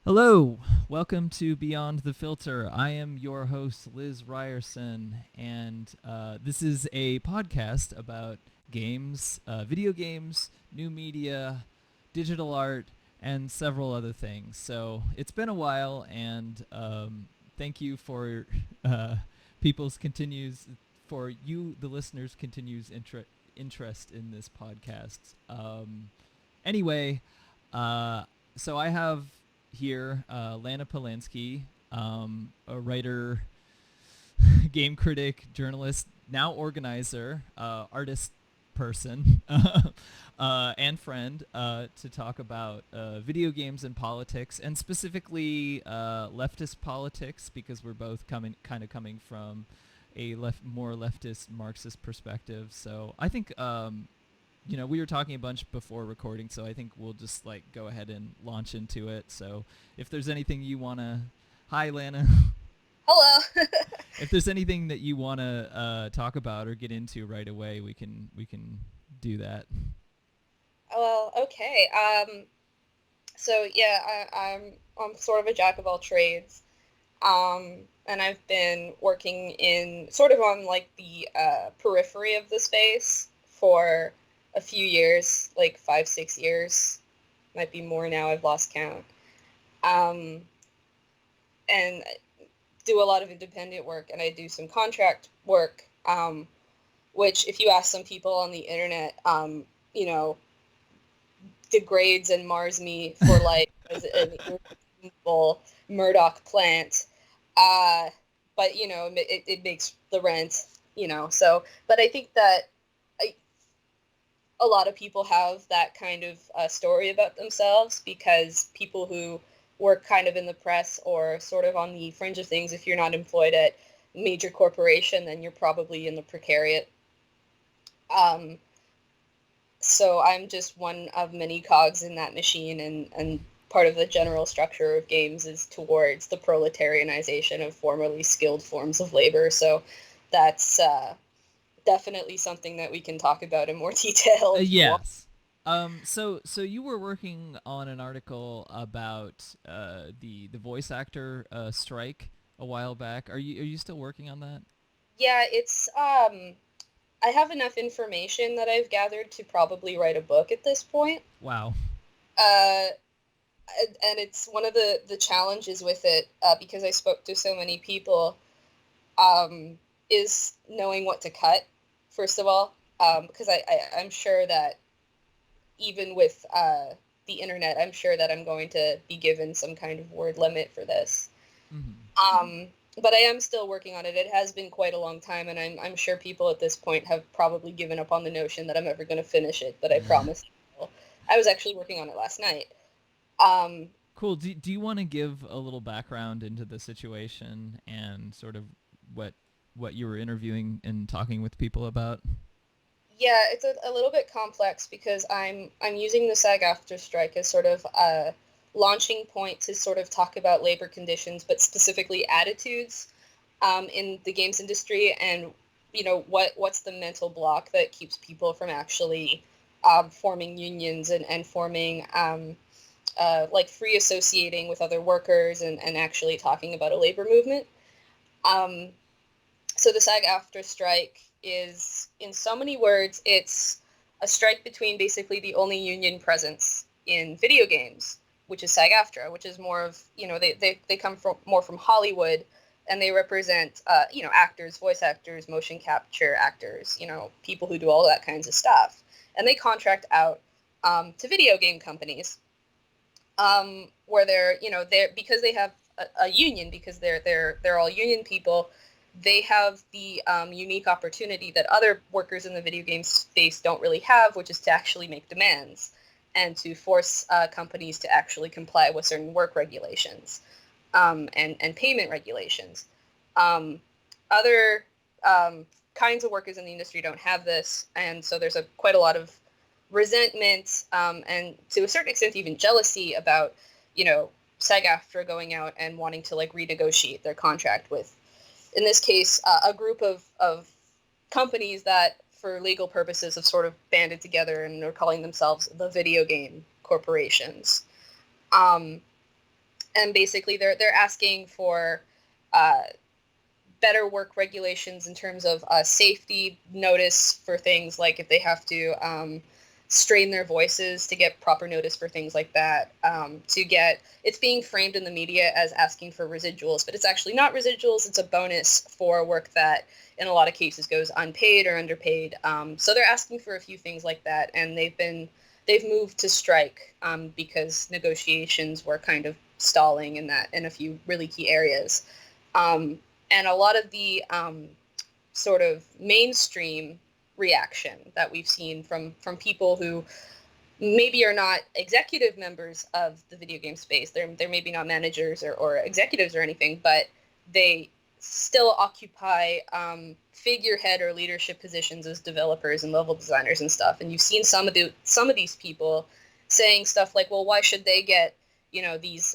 Hello, welcome to Beyond the Filter. I am your host, Liz Ryerson, and this is a podcast about games, video games, new media, digital art, and several other things. So it's been a while, and thank you for uh, people's continues, for you, the listeners, continues interest in this podcast. Anyway, uh, so I have here Lana Polansky, a writer, game critic, journalist, now organizer, artist person, and friend to talk about video games and politics, and specifically leftist politics, because we're both coming from a more leftist Marxist perspective. So I think we were talking a bunch before recording, so I think we'll just like go ahead and launch into it. So if there's anything you wanna, hi Lana, Hello. if there's anything that you wanna talk about or get into right away, we can do that. Well, okay. So yeah, I'm sort of a jack of all trades. And I've been working in sort of on like the periphery of the space for a few years, like 5, 6 years, might be more now. I've lost count. Um, and do a lot of independent work, and I do some contract work. Which, if you ask some people on the internet, you know, degrades and mars me for life as an irredeemable Murdoch plant. Uh, but it makes the rent. So, but I think that I, a lot of people have that kind of story about themselves, because people who work kind of in the press or sort of on the fringe of things, if you're not employed at major corporation, then you're probably in the precariat. Um, so I'm just one of many cogs in that machine, and part of the general structure of games is towards the proletarianization of formerly skilled forms of labor. So that's definitely something that we can talk about in more detail if you want. Yes. So you were working on an article about the voice actor strike a while back. Are you still working on that? Yeah, it's I have enough information that I've gathered to probably write a book at this point. Wow. Uh, and it's one of the challenges with it, because I spoke to so many people, um, is knowing what to cut, first of all, because I'm sure that even with the internet, I'm sure that I'm going to be given some kind of word limit for this. Mm-hmm. Um, but I am still working on it. It has been quite a long time, and I'm sure people at this point have probably given up on the notion that I'm ever going to finish it, but I promise I will. I was actually working on it last night. Um, Cool. Do you want to give a little background into the situation and sort of what what you were interviewing and talking with people about? yeah, it's a little bit complex, because I'm using the SAG-AFTRA strike as sort of a launching point to sort of talk about labor conditions, but specifically attitudes in the games industry, and what's the mental block that keeps people from actually forming unions, and forming like free associating with other workers, and actually talking about a labor movement. Um, so the SAG-AFTRA strike is, in so many words, it's a strike between basically the only union presence in video games, which is SAG-AFTRA, which is more of, they come from more from Hollywood, and they represent, actors, voice actors, motion capture actors, people who do all that kinds of stuff. And they contract out to video game companies, where they're because they have a union, because they're all union people. They have the unique opportunity that other workers in the video game space don't really have, which is to actually make demands, and to force companies to actually comply with certain work regulations, and payment regulations. Um, Other kinds of workers in the industry don't have this, and so there's quite a lot of resentment, and to a certain extent even jealousy about SAG-AFTRA going out and wanting to like renegotiate their contract with, in this case, a group of companies that, for legal purposes, have sort of banded together and are calling themselves the video game corporations. Um, and basically they're asking for uh, better work regulations in terms of safety notice for things like if they have to strain their voices to get proper notice for things like that. It's being framed in the media as asking for residuals, but it's actually not residuals. It's a bonus for work that in a lot of cases goes unpaid or underpaid. So they're asking for a few things like that, and they've moved to strike because negotiations were kind of stalling in a few really key areas. And a lot of the sort of mainstream reaction that we've seen from people who maybe are not executive members of the video game space. They're maybe not managers or executives or anything, but they still occupy figurehead or leadership positions as developers and level designers and stuff. And you've seen some of these people saying stuff like, well, why should they get, these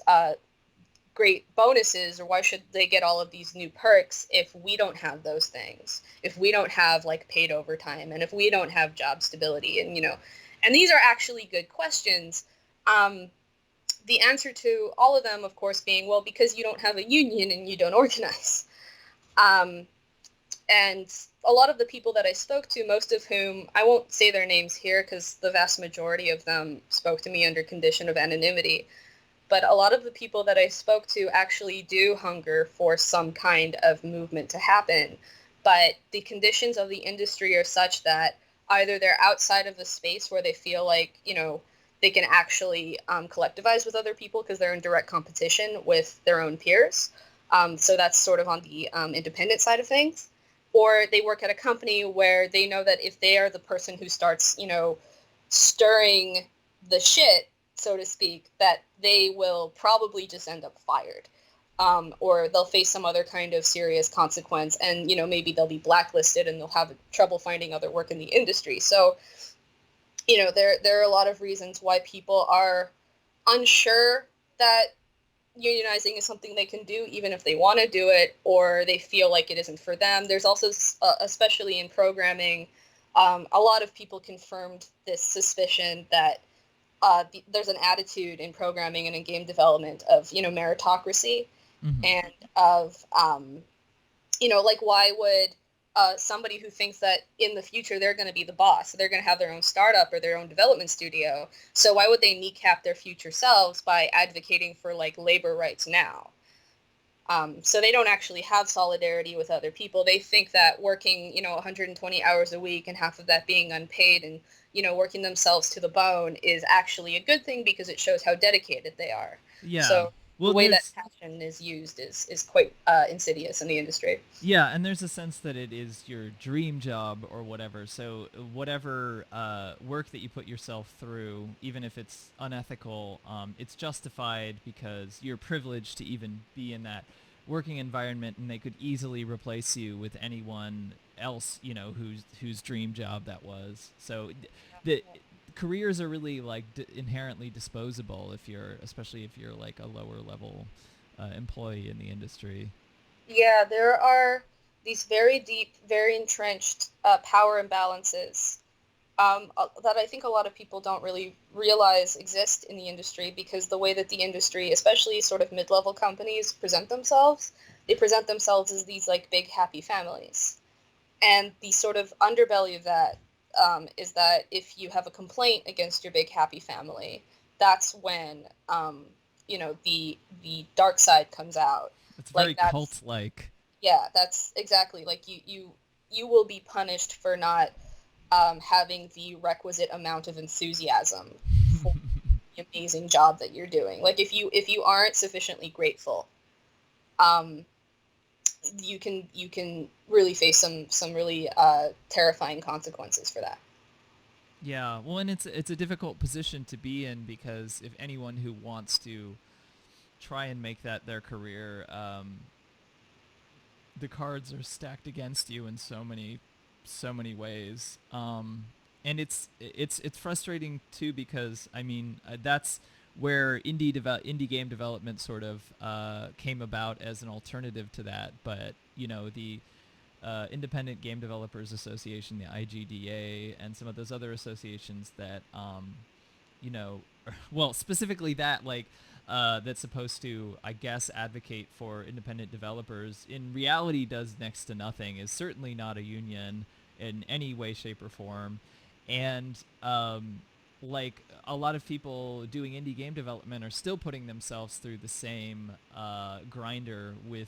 great bonuses, or why should they get all of these new perks if we don't have those things, if we don't have like paid overtime, and if we don't have job stability? And these are actually good questions. The answer to all of them, of course, being, well, because you don't have a union and you don't organize. And a lot of the people that I spoke to, most of whom, I won't say their names here because the vast majority of them spoke to me under condition of anonymity, but a lot of the people that I spoke to actually do hunger for some kind of movement to happen. But the conditions of the industry are such that either they're outside of the space where they feel like, they can actually collectivize with other people because they're in direct competition with their own peers. So that's sort of on the independent side of things. Or they work at a company where they know that if they are the person who starts, stirring the shit, so to speak, that they will probably just end up fired. Or they'll face some other kind of serious consequence, and maybe they'll be blacklisted and they'll have trouble finding other work in the industry. So there are a lot of reasons why people are unsure that unionizing is something they can do, even if they want to do it, or they feel like it isn't for them. There's also, especially in programming, a lot of people confirmed this suspicion that there's an attitude in programming and in game development of, meritocracy, Mm-hmm. and of, like, why would somebody who thinks that in the future they're going to be the boss, so they're going to have their own startup or their own development studio, so why would they kneecap their future selves by advocating for, like, labor rights now? So they don't actually have solidarity with other people. They think that working, 120 hours a week and half of that being unpaid and, working themselves to the bone is actually a good thing because it shows how dedicated they are. Yeah. So the Well, way that there's passion is used is quite insidious in the industry. Yeah, and there's a sense that it is your dream job or whatever. So whatever work that you put yourself through, even if it's unethical, it's justified because you're privileged to even be in that working environment, and they could easily replace you with anyone else, whose dream job that was. So the careers are really like inherently disposable especially if you're like a lower level employee in the industry. Yeah, there are these very deep, very entrenched power imbalances that I think a lot of people don't really realize exist in the industry, because the way that the industry, especially sort of mid-level companies, they present themselves as these like big happy families. And the sort of underbelly of that is that if you have a complaint against your big happy family, that's when the dark side comes out. It's very Like that's cult-like. Yeah, that's exactly, like, you will be punished for not having the requisite amount of enthusiasm for the amazing job that you're doing. Like if you aren't sufficiently grateful, um, you can really face some really terrifying consequences for that. Yeah, well, and it's a difficult position to be in because if anyone who wants to try and make that their career, the cards are stacked against you in so many ways. And it's frustrating too because I mean that's where indie game development sort of came about as an alternative to that. But the Independent Game Developers Association, the IGDA, and some of those other associations that, well, specifically that, like, that's supposed to, I guess, advocate for independent developers, in reality does next to nothing, is certainly not a union in any way, shape, or form. And like a lot of people doing indie game development are still putting themselves through the same grinder with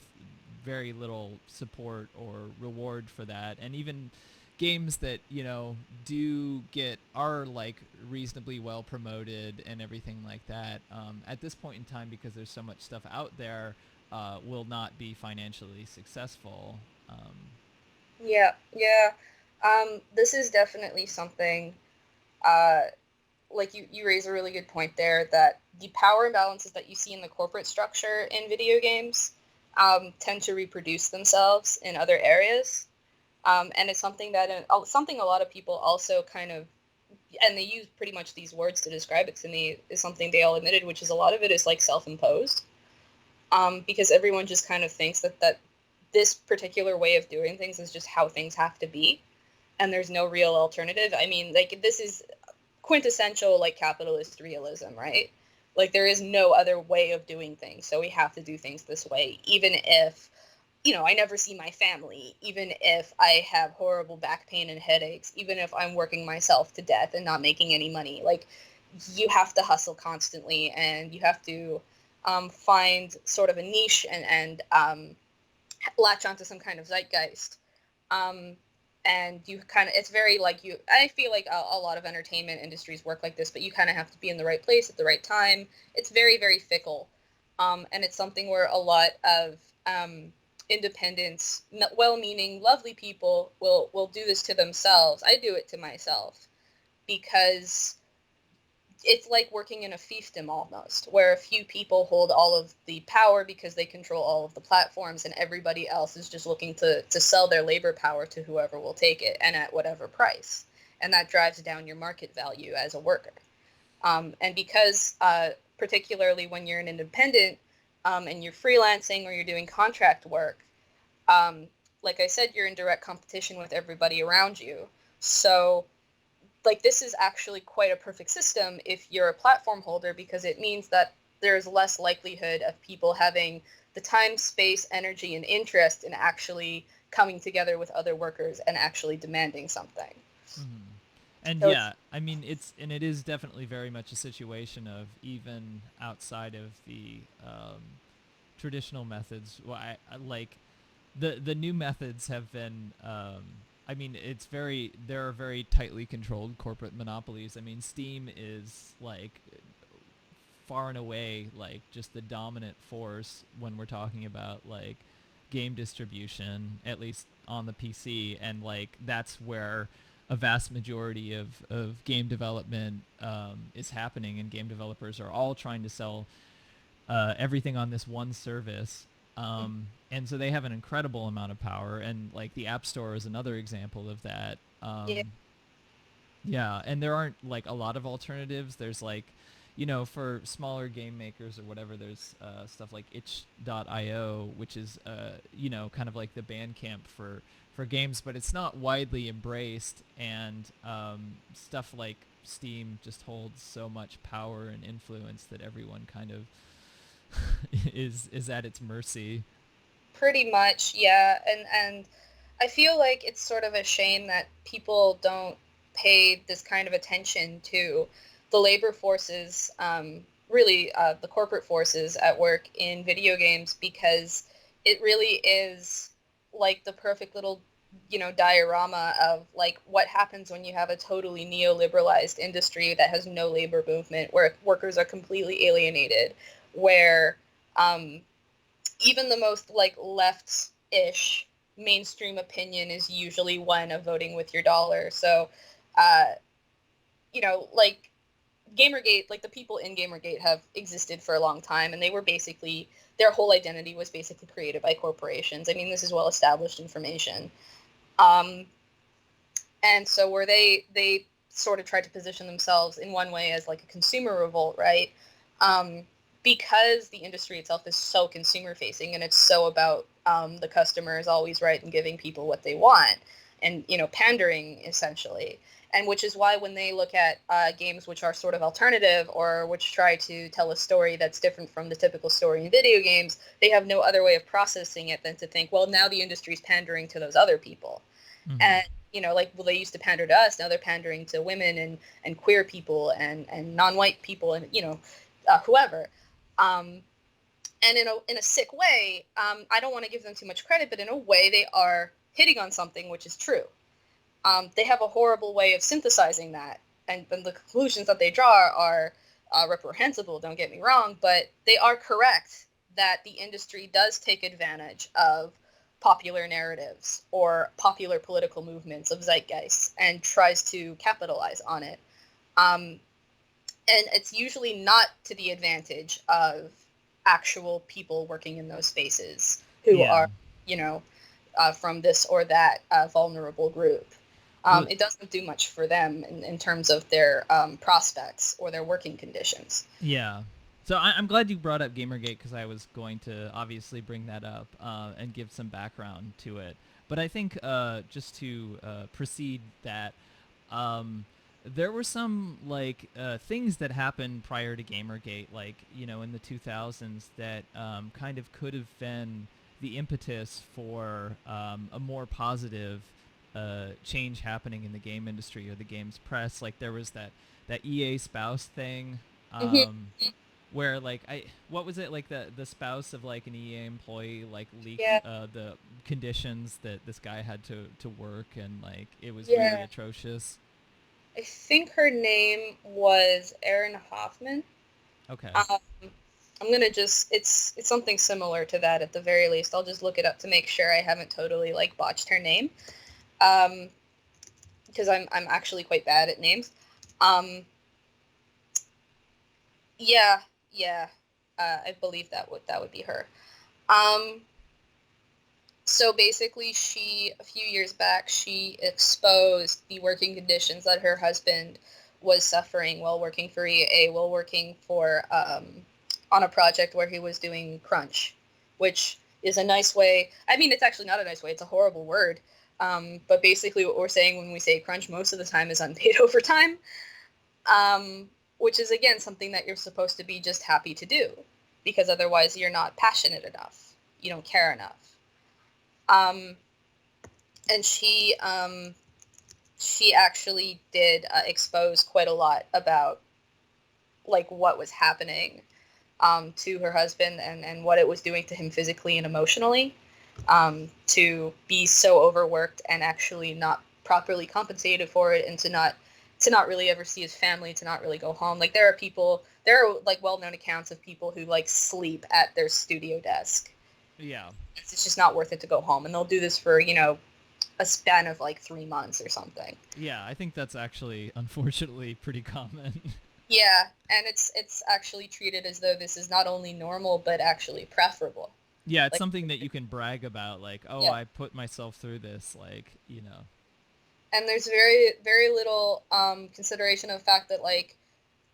very little support or reward for that. And even games that, you know, are like reasonably well promoted and everything like that, at this point in time, because there's so much stuff out there, will not be financially successful. Yeah, yeah. This is definitely something, uh, like you raise a really good point there, that the power imbalances that you see in the corporate structure in video games tend to reproduce themselves in other areas. And it's something that something a lot of people also kind of, and they use pretty much these words to describe it to me, is something they all admitted, which is a lot of it is like self-imposed, because everyone just kind of thinks that this particular way of doing things is just how things have to be, and there's no real alternative. I mean, like, this is quintessential like capitalist realism, right? Like, there is no other way of doing things, so we have to do things this way, even if, you know, I never see my family, even if I have horrible back pain and headaches, even if I'm working myself to death and not making any money. Like, you have to hustle constantly, and you have to find sort of a niche and latch onto some kind of zeitgeist. Um, and you kind of, it's very like you, I feel like a lot of entertainment industries work like this, but you kind of have to be in the right place at the right time. It's very, very fickle. And it's something where a lot of independent, well-meaning, lovely people will do this to themselves. I do it to myself because it's like working in a fiefdom almost, where a few people hold all of the power because they control all of the platforms, and everybody else is just looking to sell their labor power to whoever will take it and at whatever price. And that drives down your market value as a worker. And because, particularly when you're an independent and you're freelancing or you're doing contract work, um, like I said, you're in direct competition with everybody around you. So, like, this is actually quite a perfect system if you're a platform holder, because it means that there's less likelihood of people having the time, space, energy, and interest in actually coming together with other workers and actually demanding something. Mhm. And So it's, yeah, I mean, it is definitely very much a situation of, even outside of the traditional methods. Well, I like the new methods have been. I mean, there are very tightly controlled corporate monopolies. I mean, Steam is like far and away like just the dominant force when we're talking about like game distribution, at least on the PC, and like that's where a vast majority of game development is happening, and game developers are all trying to sell everything on this one service. And so they have an incredible amount of power, and like the App Store is another example of that. yeah, Yeah, and there aren't like a lot of alternatives. There's like, you know, for smaller game makers or whatever, there's stuff like itch.io, which is, you know, kind of like the Bandcamp for games, but it's not widely embraced. And stuff like Steam just holds so much power and influence that everyone kind of is at its mercy. pretty much, yeah. And I feel like it's sort of a shame that people don't pay this kind of attention to the labor forces, really the corporate forces at work in video games, because it really is like the perfect little, you know, diorama of like what happens when you have a totally neoliberalized industry that has no labor movement, where workers are completely alienated, where um, even the most like left-ish mainstream opinion is usually one of voting with your dollar. So, uh, you know, like Gamergate, like the people in Gamergate have existed for a long time, and they were basically, their whole identity was basically created by corporations. I mean, this is well established information. Um, and so where they sort of tried to position themselves in one way as like a consumer revolt, right? Um, because the industry itself is so consumer facing, and it's so about the customer is always right and giving people what they want, and, you know, pandering essentially. And which is why when they look at games which are sort of alternative or which try to tell a story that's different from the typical story in video games, they have no other way of processing it than to think, well, now the industry's pandering to those other people. Mm-hmm. And, like, well, they used to pander to us, now they're pandering to women and queer people and non-white people and, whoever. And in a sick way, I don't want to give them too much credit, but in a way they are hitting on something which is true. They have a horrible way of synthesizing that, and the conclusions that they draw are reprehensible, don't get me wrong, but they are correct that the industry does take advantage of popular narratives or popular political movements of zeitgeist and tries to capitalize on it. And it's usually not to the advantage of actual people working in those spaces who are, from this or that vulnerable group. It doesn't do much for them in terms of their prospects or their working conditions. Yeah. So I'm glad you brought up Gamergate, because I was going to obviously bring that up and give some background to it. But I think just to precede that, there were some things that happened prior to Gamergate, in the 2000s, that kind of could have been the impetus for a more positive change happening in the game industry or the games press. Like there was that EA spouse thing, where what was it, like the spouse of like an EA employee leaked the conditions that this guy had to work, and it was really atrocious. I think her name was Erin Hoffman. Okay. I'm gonna it's something similar to that at the very least. I'll just look it up to make sure I haven't totally botched her name. Because I'm actually quite bad at names. I believe that would be her. So basically, a few years back, she exposed the working conditions that her husband was suffering while working for EA, while working for on a project where he was doing crunch, which is a nice way. I mean, it's actually not a nice way. It's a horrible word. But basically what we're saying when we say crunch most of the time is unpaid overtime, which is, again, something that you're supposed to be just happy to do, because otherwise you're not passionate enough. You don't care enough. And she actually did expose quite a lot about what was happening to her husband and what it was doing to him physically and emotionally. To be so overworked and actually not properly compensated for it, and to not really ever see his family, to not really go home. There are well-known accounts of people who sleep at their studio desk. Yeah. It's just not worth it to go home, and they'll do this for, a span of 3 months or something. Yeah, I think that's actually, unfortunately, pretty common. Yeah, and it's actually treated as though this is not only normal, but actually preferable. Yeah, it's something that you can brag about, I put myself through this, And there's very, very little consideration of the fact that,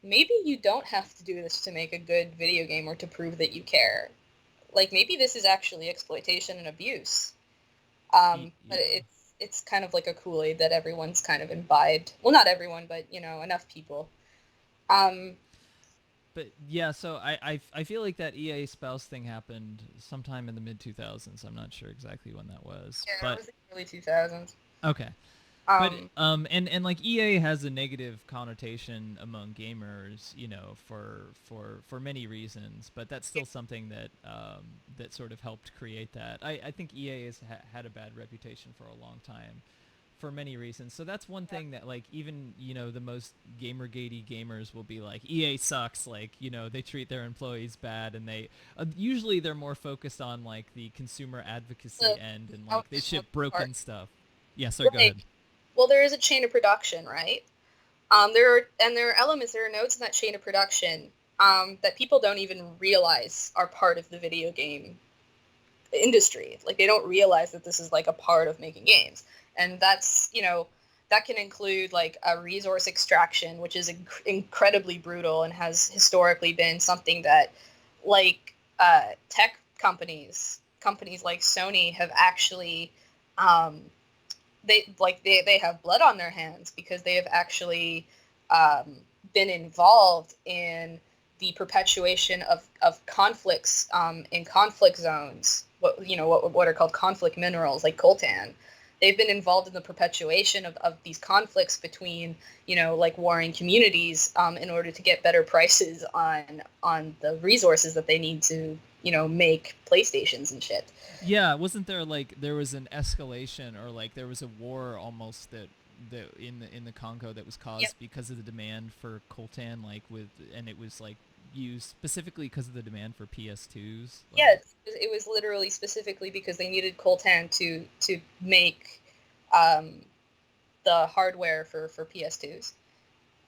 maybe you don't have to do this to make a good video game or to prove that you care. Maybe this is actually exploitation and abuse. But it's kind of like a Kool-Aid that everyone's kind of imbibed. Well, not everyone, but, enough people. But yeah, so I feel like that EA spouse thing happened sometime in the mid-2000s. I'm not sure exactly when that was. Yeah, but it was the early 2000s. Okay. But and EA has a negative connotation among gamers, for many reasons. But that's still something that that sort of helped create that. I think EA has had a bad reputation for a long time, for many reasons. So that's one thing that even the most gamergatey gamers will be like, EA sucks. They treat their employees bad, and they usually they're more focused on the consumer advocacy end, and they ship broken stuff. Yeah, sorry, go ahead. Well, there is a chain of production, right? There are elements, there are nodes in that chain of production that people don't even realize are part of the video game industry. They don't realize that this is a part of making games, and that's that can include a resource extraction, which is incredibly brutal and has historically been something that tech companies like Sony have actually they have blood on their hands because they have actually been involved in the perpetuation of conflicts in conflict zones, what are called conflict minerals like coltan. They've been involved in the perpetuation of these conflicts between, like warring communities in order to get better prices on the resources that they need to, make PlayStations and shit. Yeah, wasn't there like there was an escalation or like there was a war almost that in the Congo that was Yep. caused because of the demand for coltan, like and it was like used specifically because of the demand for PS2s, Yeah, like. it was literally specifically because they needed coltan to make um, the hardware for PS2s.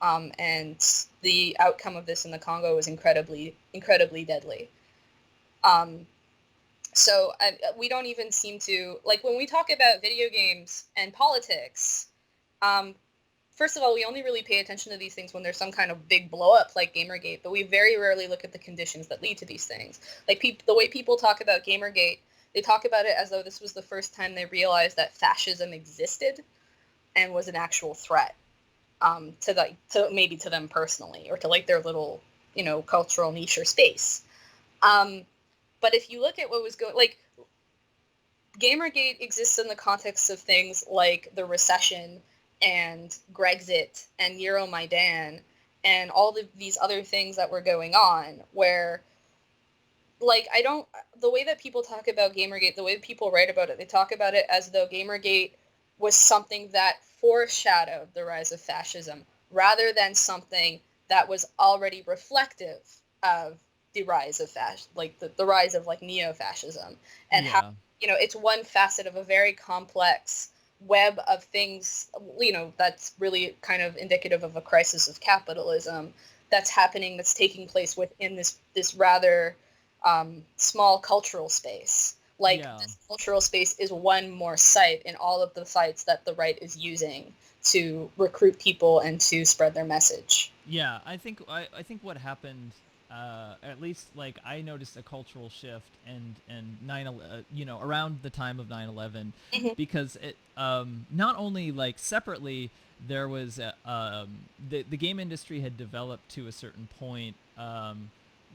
And the outcome of this in the Congo was incredibly, incredibly deadly. Um, so we don't even seem to, like, when we talk about video games and politics, um, first of all, we only really pay attention to these things when there's some kind of big blow up like Gamergate, but we very rarely look at the conditions that lead to these things. Like the way people talk about Gamergate, they talk about it as though this was the first time they realized that fascism existed and was an actual threat to them personally or to like their little cultural niche or space. Um, but if you look at what was going, like, Gamergate exists in the context of things like the recession and Grexit and Euromaidan and all of these other things that were going on where, like, the way that people talk about Gamergate, the way that people write about it, they talk about it as though Gamergate was something that foreshadowed the rise of fascism rather than something that was already reflective of the rise of the rise of like neo-fascism, and how Yeah. it's one facet of a very complex web of things, that's really kind of indicative of a crisis of capitalism that's happening, that's taking place within this rather small cultural space. Like, Yeah. this cultural space is one more site in all of the sites that the right is using to recruit people and to spread their message. Yeah, I think what happened, at least like I noticed a cultural shift and around the time of 9/11, Mm-hmm. because it not only like separately there was the game industry had developed to a certain point,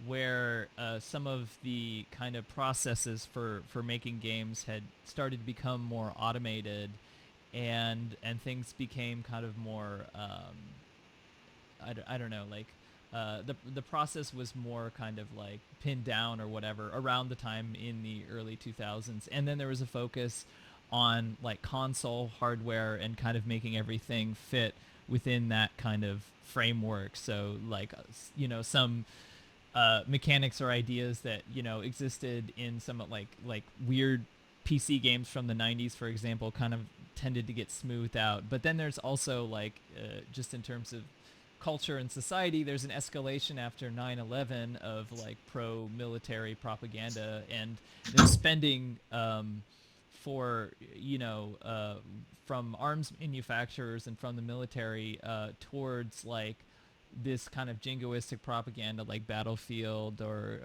where some of the kind of processes for making games had started to become more automated, and things became kind of more I don't know, like the process was more kind of like pinned down or whatever around the time in the early 2000s, and then there was a focus on like console hardware and kind of making everything fit within that kind of framework. So like some mechanics or ideas that existed in some like weird PC games from the 90s, for example, kind of tended to get smoothed out. But then there's also like just in terms of culture and society, there's an escalation after 9/11 of like pro-military propaganda, and there's spending for from arms manufacturers and from the military towards like this kind of jingoistic propaganda like Battlefield or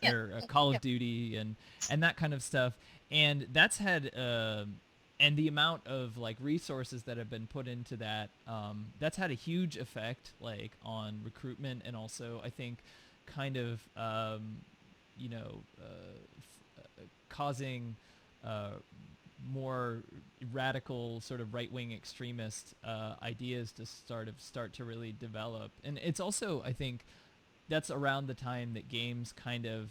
Yeah. Call Yeah. of Duty and that kind of stuff, and that's had and the amount of like resources that have been put into that, that's had a huge effect like on recruitment, and also I think kind of you know causing uh, more radical sort of right-wing extremist ideas to start to really develop. And it's also, I think, that's around the time that games kind of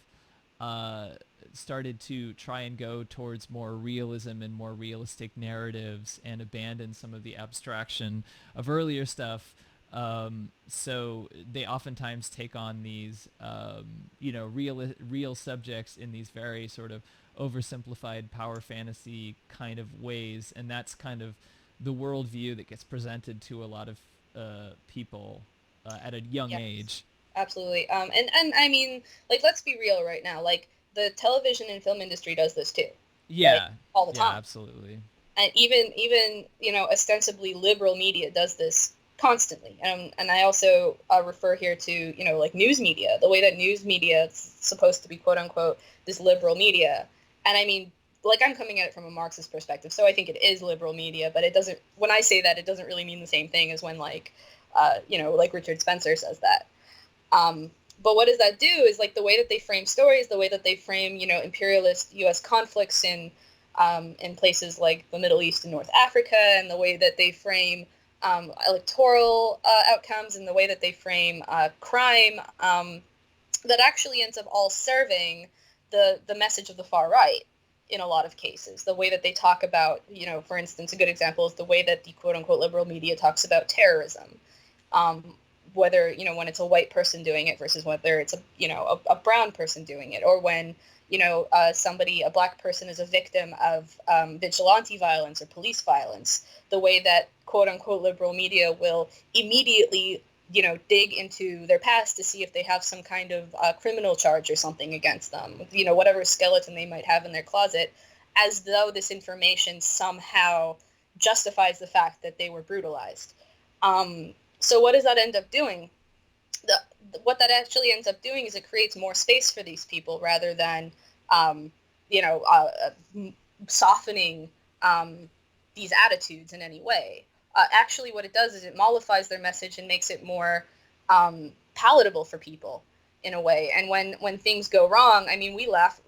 uh, started to try and go towards more realism and more realistic narratives and abandon some of the abstraction of earlier stuff. So they oftentimes take on these, real subjects in these very sort of oversimplified power fantasy kind of ways, and that's kind of the worldview that gets presented to a lot of people at a young Yeah. age. Absolutely. And I mean, like, let's be real right now. Like, the television and film industry does this too, like, Yeah, all the yeah, time. absolutely. And even ostensibly liberal media does this constantly. And I also refer here to like news media, the way that news media is supposed to be quote unquote this liberal media. And I mean, like I'm coming at it from a Marxist perspective, so I think it is liberal media, but it doesn't, when I say that, it doesn't really mean the same thing as when like, like Richard Spencer says that. Um, but what does that do is like the way that they frame stories, the way that they frame, imperialist U.S. conflicts in places like the Middle East and North Africa, and the way that they frame electoral outcomes, and the way that they frame crime, that actually ends up all serving the message of the far right in a lot of cases. The way that they talk about, for instance, a good example is the way that the quote unquote liberal media talks about terrorism. Um, Whether, when it's a white person doing it versus whether it's a brown person doing it, or when, a black person is a victim of vigilante violence or police violence, the way that quote unquote liberal media will immediately dig into their past to see if they have some kind of criminal charge or something against them, whatever skeleton they might have in their closet, as though this information somehow justifies the fact that they were brutalized. So what does that end up doing? What that actually ends up doing is it creates more space for these people rather than, um, you know, uh, softening these attitudes in any way. Actually, what it does is it mollifies their message and makes it more palatable for people in a way. And when things go wrong, I mean, we laugh.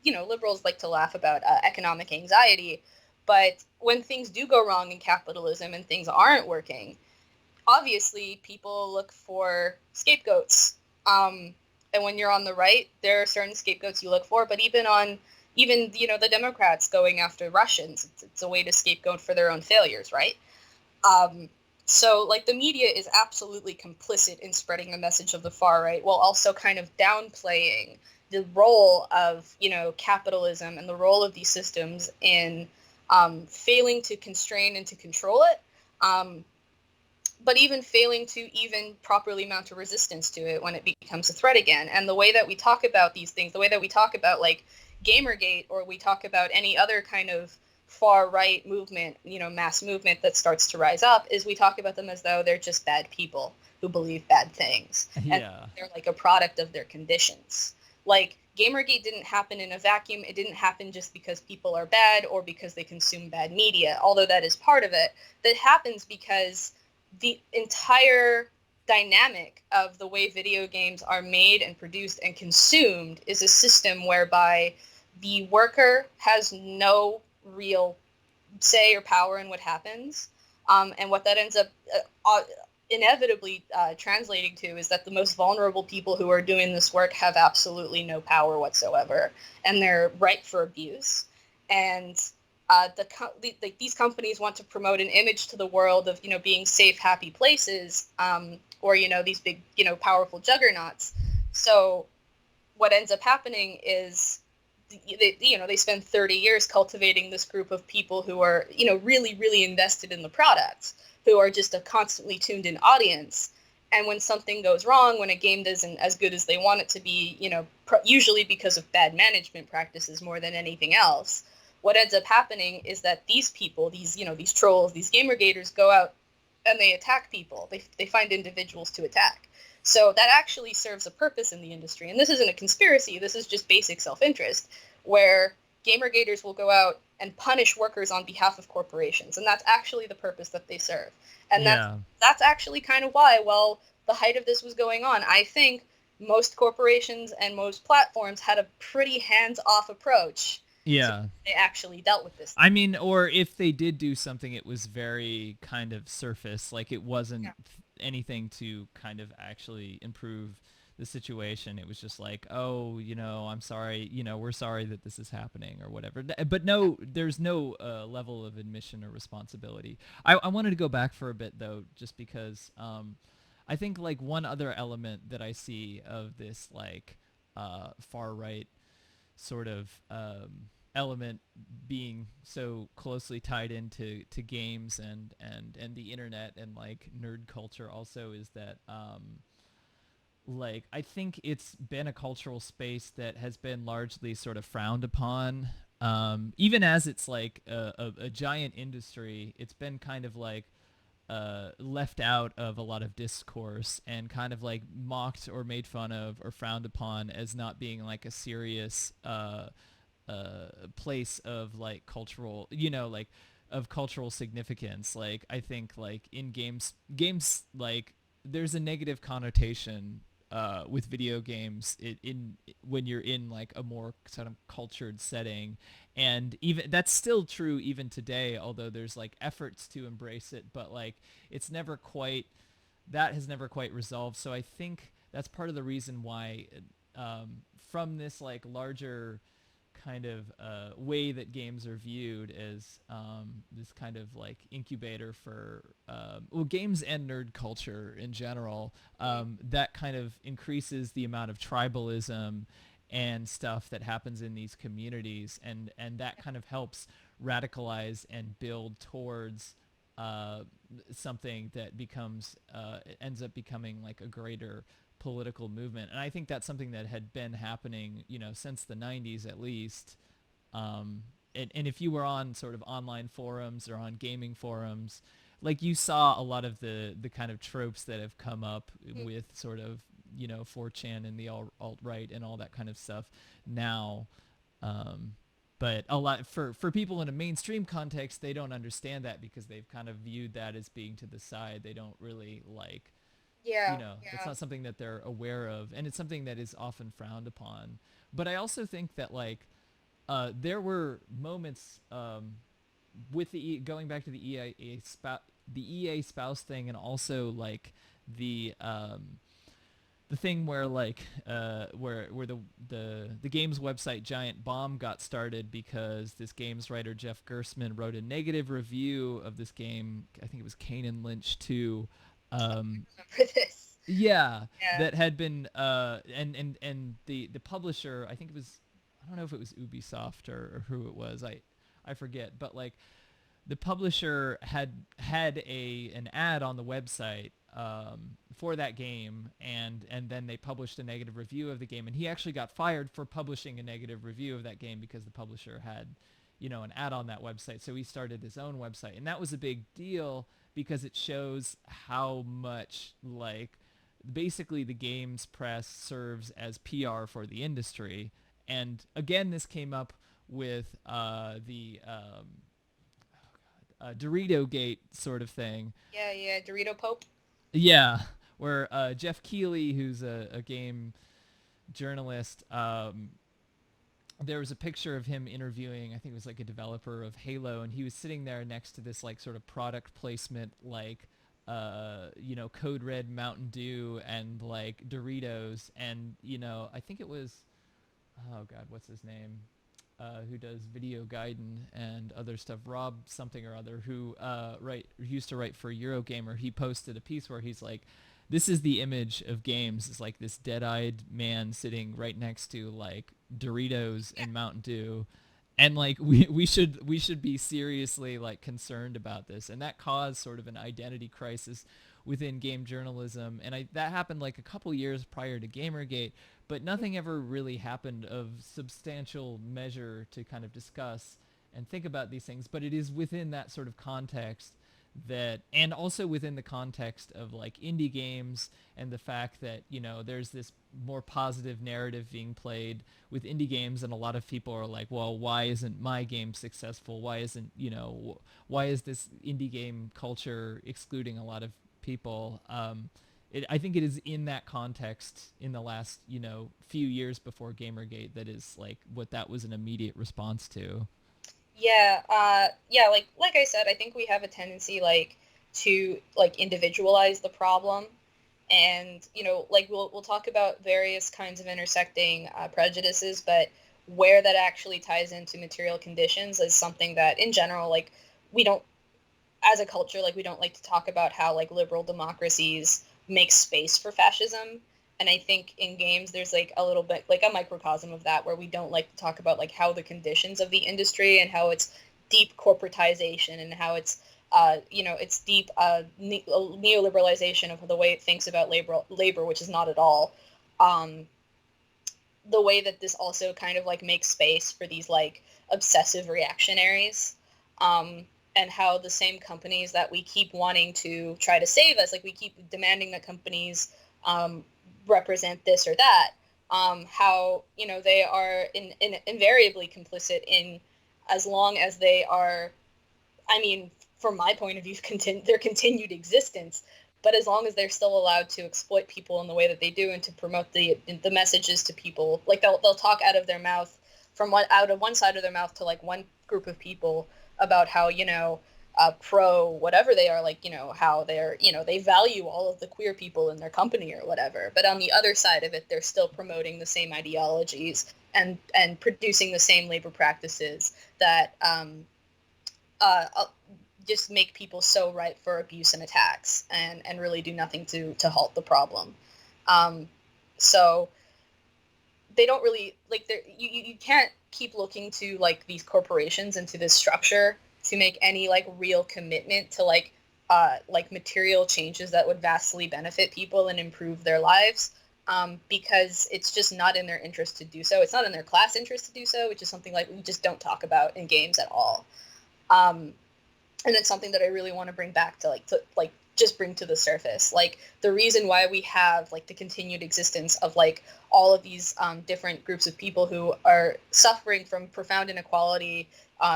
Liberals like to laugh about economic anxiety, but when things do go wrong in capitalism and things aren't working, obviously people look for scapegoats. And when you're on the right, there are certain scapegoats you look for. But even the Democrats going after Russians, it's a way to scapegoat for their own failures, right? Um, so like the media is absolutely complicit in spreading a message of the far right, while also kind of downplaying the role of capitalism and the role of these systems in failing to constrain and to control it. But even failing to even properly mount a resistance to it when it becomes a threat again. And the way that we talk about these things, the way that we talk about like Gamergate, or we talk about any other kind of far right movement, mass movement that starts to rise up, is we talk about them as though they're just bad people who believe bad things. And Yeah. they're like a product of their conditions. Like Gamergate didn't happen in a vacuum. It didn't happen just because people are bad or because they consume bad media, although that is part of it. That happens because the entire dynamic of the way video games are made and produced and consumed is a system whereby the worker has no real say or power in what happens. And what that ends up inevitably translating to is that the most vulnerable people who are doing this work have absolutely no power whatsoever, and they're ripe for abuse. And these companies want to promote an image to the world of being safe, happy places, or these big powerful juggernauts. So what ends up happening is they spend 30 years cultivating this group of people who are really really invested in the product, who are just a constantly tuned in audience. And when something goes wrong, when a game doesn't as good as they want it to be, usually because of bad management practices more than anything else, what ends up happening is that these people, these trolls, these gamergators, go out and they attack people. They find individuals to attack. So that actually serves a purpose in the industry. And this isn't a conspiracy. This is just basic self-interest, where gamergators will go out and punish workers on behalf of corporations. And that's actually the purpose that they serve. And Yeah. that's actually kind of why, while the height of this was going on, I think most corporations and most platforms had a pretty hands-off approach to Yeah. they actually dealt with this. I mean, or if they did do something, it was very kind of surface. Like it wasn't Yeah. anything to kind of actually improve the situation. It was just like, oh, I'm sorry, we're sorry that this is happening or whatever. But no, there's no level of admission or responsibility. I wanted to go back for a bit though, just because I think like one other element that I see of this like far right sort of element being so closely tied into games and the internet and like nerd culture also is that like I think it's been a cultural space that has been largely sort of frowned upon. Even as it's like a giant industry, it's been kind of like left out of a lot of discourse and kind of like mocked or made fun of or frowned upon as not being like a serious place of like cultural, like of cultural significance. Like I think like in games like there's a negative connotation with video games in when you're in like a more sort of cultured setting, and even that's still true even today. Although there's like efforts to embrace it, but like it's never quite that has never quite resolved. So I think that's part of the reason why, from this like larger kind of way that games are viewed as this kind of like incubator for well, games and nerd culture in general, that kind of increases the amount of tribalism and stuff that happens in these communities, and that kind of helps radicalize and build towards uh, something that becomes ends up becoming like a greater political movement. And I think that's something that had been happening, since the 90s at least. And if you were on sort of online forums or on gaming forums, like you saw a lot of the kind of tropes that have come up with sort of, 4chan and the alt-right and all that kind of stuff now. Um, but a lot for people in a mainstream context, they don't understand that because they've kind of viewed that as being to the side. They don't really like, Yeah, it's yeah. not something that they're aware of, and it's something that is often frowned upon. But I also think that like there were moments with going back to the EA spouse thing, and also like the thing where like where the games website Giant Bomb got started because this games writer Jeff Gersman wrote a negative review of this game. I think it was Kane and Lynch 2. Remember this? Yeah, Yeah. that had been and the publisher, I think it was, I don't know if it was Ubisoft or who it was. I forget, but like the publisher had an ad on the website for that game, and then they published a negative review of the game, and he actually got fired for publishing a negative review of that game because the publisher had, an ad on that website. So he started his own website, and that was a big deal because it shows how much like basically the games press serves as PR for the industry. And again, this came up with the Dorito Gate sort of thing. Yeah, yeah. Dorito Pope. Yeah, where Jeff Keighley, who's a game journalist, there was a picture of him interviewing, I think it was like a developer of Halo, and he was sitting there next to this like sort of product placement, like Code Red Mountain Dew and like Doritos, and I think it was, oh god, what's his name? Who does Video Gaiden and other stuff, Rob something or other, who used to write for Eurogamer. He posted a piece where he's like, this is the image of games. It's like this dead-eyed man sitting right next to like Doritos and Mountain Dew, and like we should be seriously like concerned about this. And that caused sort of an identity crisis within game journalism, and that happened like a couple years prior to Gamergate, but nothing ever really happened of substantial measure to kind of discuss and think about these things. But it is within that sort of context that, and also within the context of like indie games and the fact that there's this more positive narrative being played with indie games, and a lot of people are like, well, why isn't my game successful, why is this indie game culture excluding a lot of people. I think it is in that context in the last few years before Gamergate that is like what that was an immediate response to. Yeah, yeah, like I said, I think we have a tendency like to like individualize the problem, and like we'll talk about various kinds of intersecting prejudices, but where that actually ties into material conditions is something that in general like we don't, as a culture, like we don't like to talk about how like liberal democracies make space for fascism. And I think in games there's like a little bit like a microcosm of that, where we don't like to talk about like how the conditions of the industry and how it's deep corporatization and how it's it's deep neoliberalization of the way it thinks about labor, which is not at all the way that this also kind of like makes space for these like obsessive reactionaries, and how the same companies that we keep wanting to try to save us, like we keep demanding that companies represent this or that, how, you know, they are invariably complicit in, as long as they are, I mean, from my point of view, their continued existence. But as long as they're still allowed to exploit people in the way that they do and to promote the messages to people, like they'll talk out of their mouth, out of one side of their mouth to like one group of people about how, you know, pro whatever they are, like, you know, how they're, you know, they value all of the queer people in their company or whatever. But on the other side of it, they're still promoting the same ideologies and producing the same labor practices that uh, just make people so ripe for abuse and attacks, and really do nothing to halt the problem. Um, so they don't really like, you can't keep looking to like these corporations and to this structure to make any like real commitment to like material changes that would vastly benefit people and improve their lives, because it's just not in their interest to do so. It's not in their class interest to do so, which is something like we just don't talk about in games at all. um, and it's something that I really want to bring back to like just bring to the surface. Like the reason why we have like the continued existence of like all of these different groups of people who are suffering from profound inequality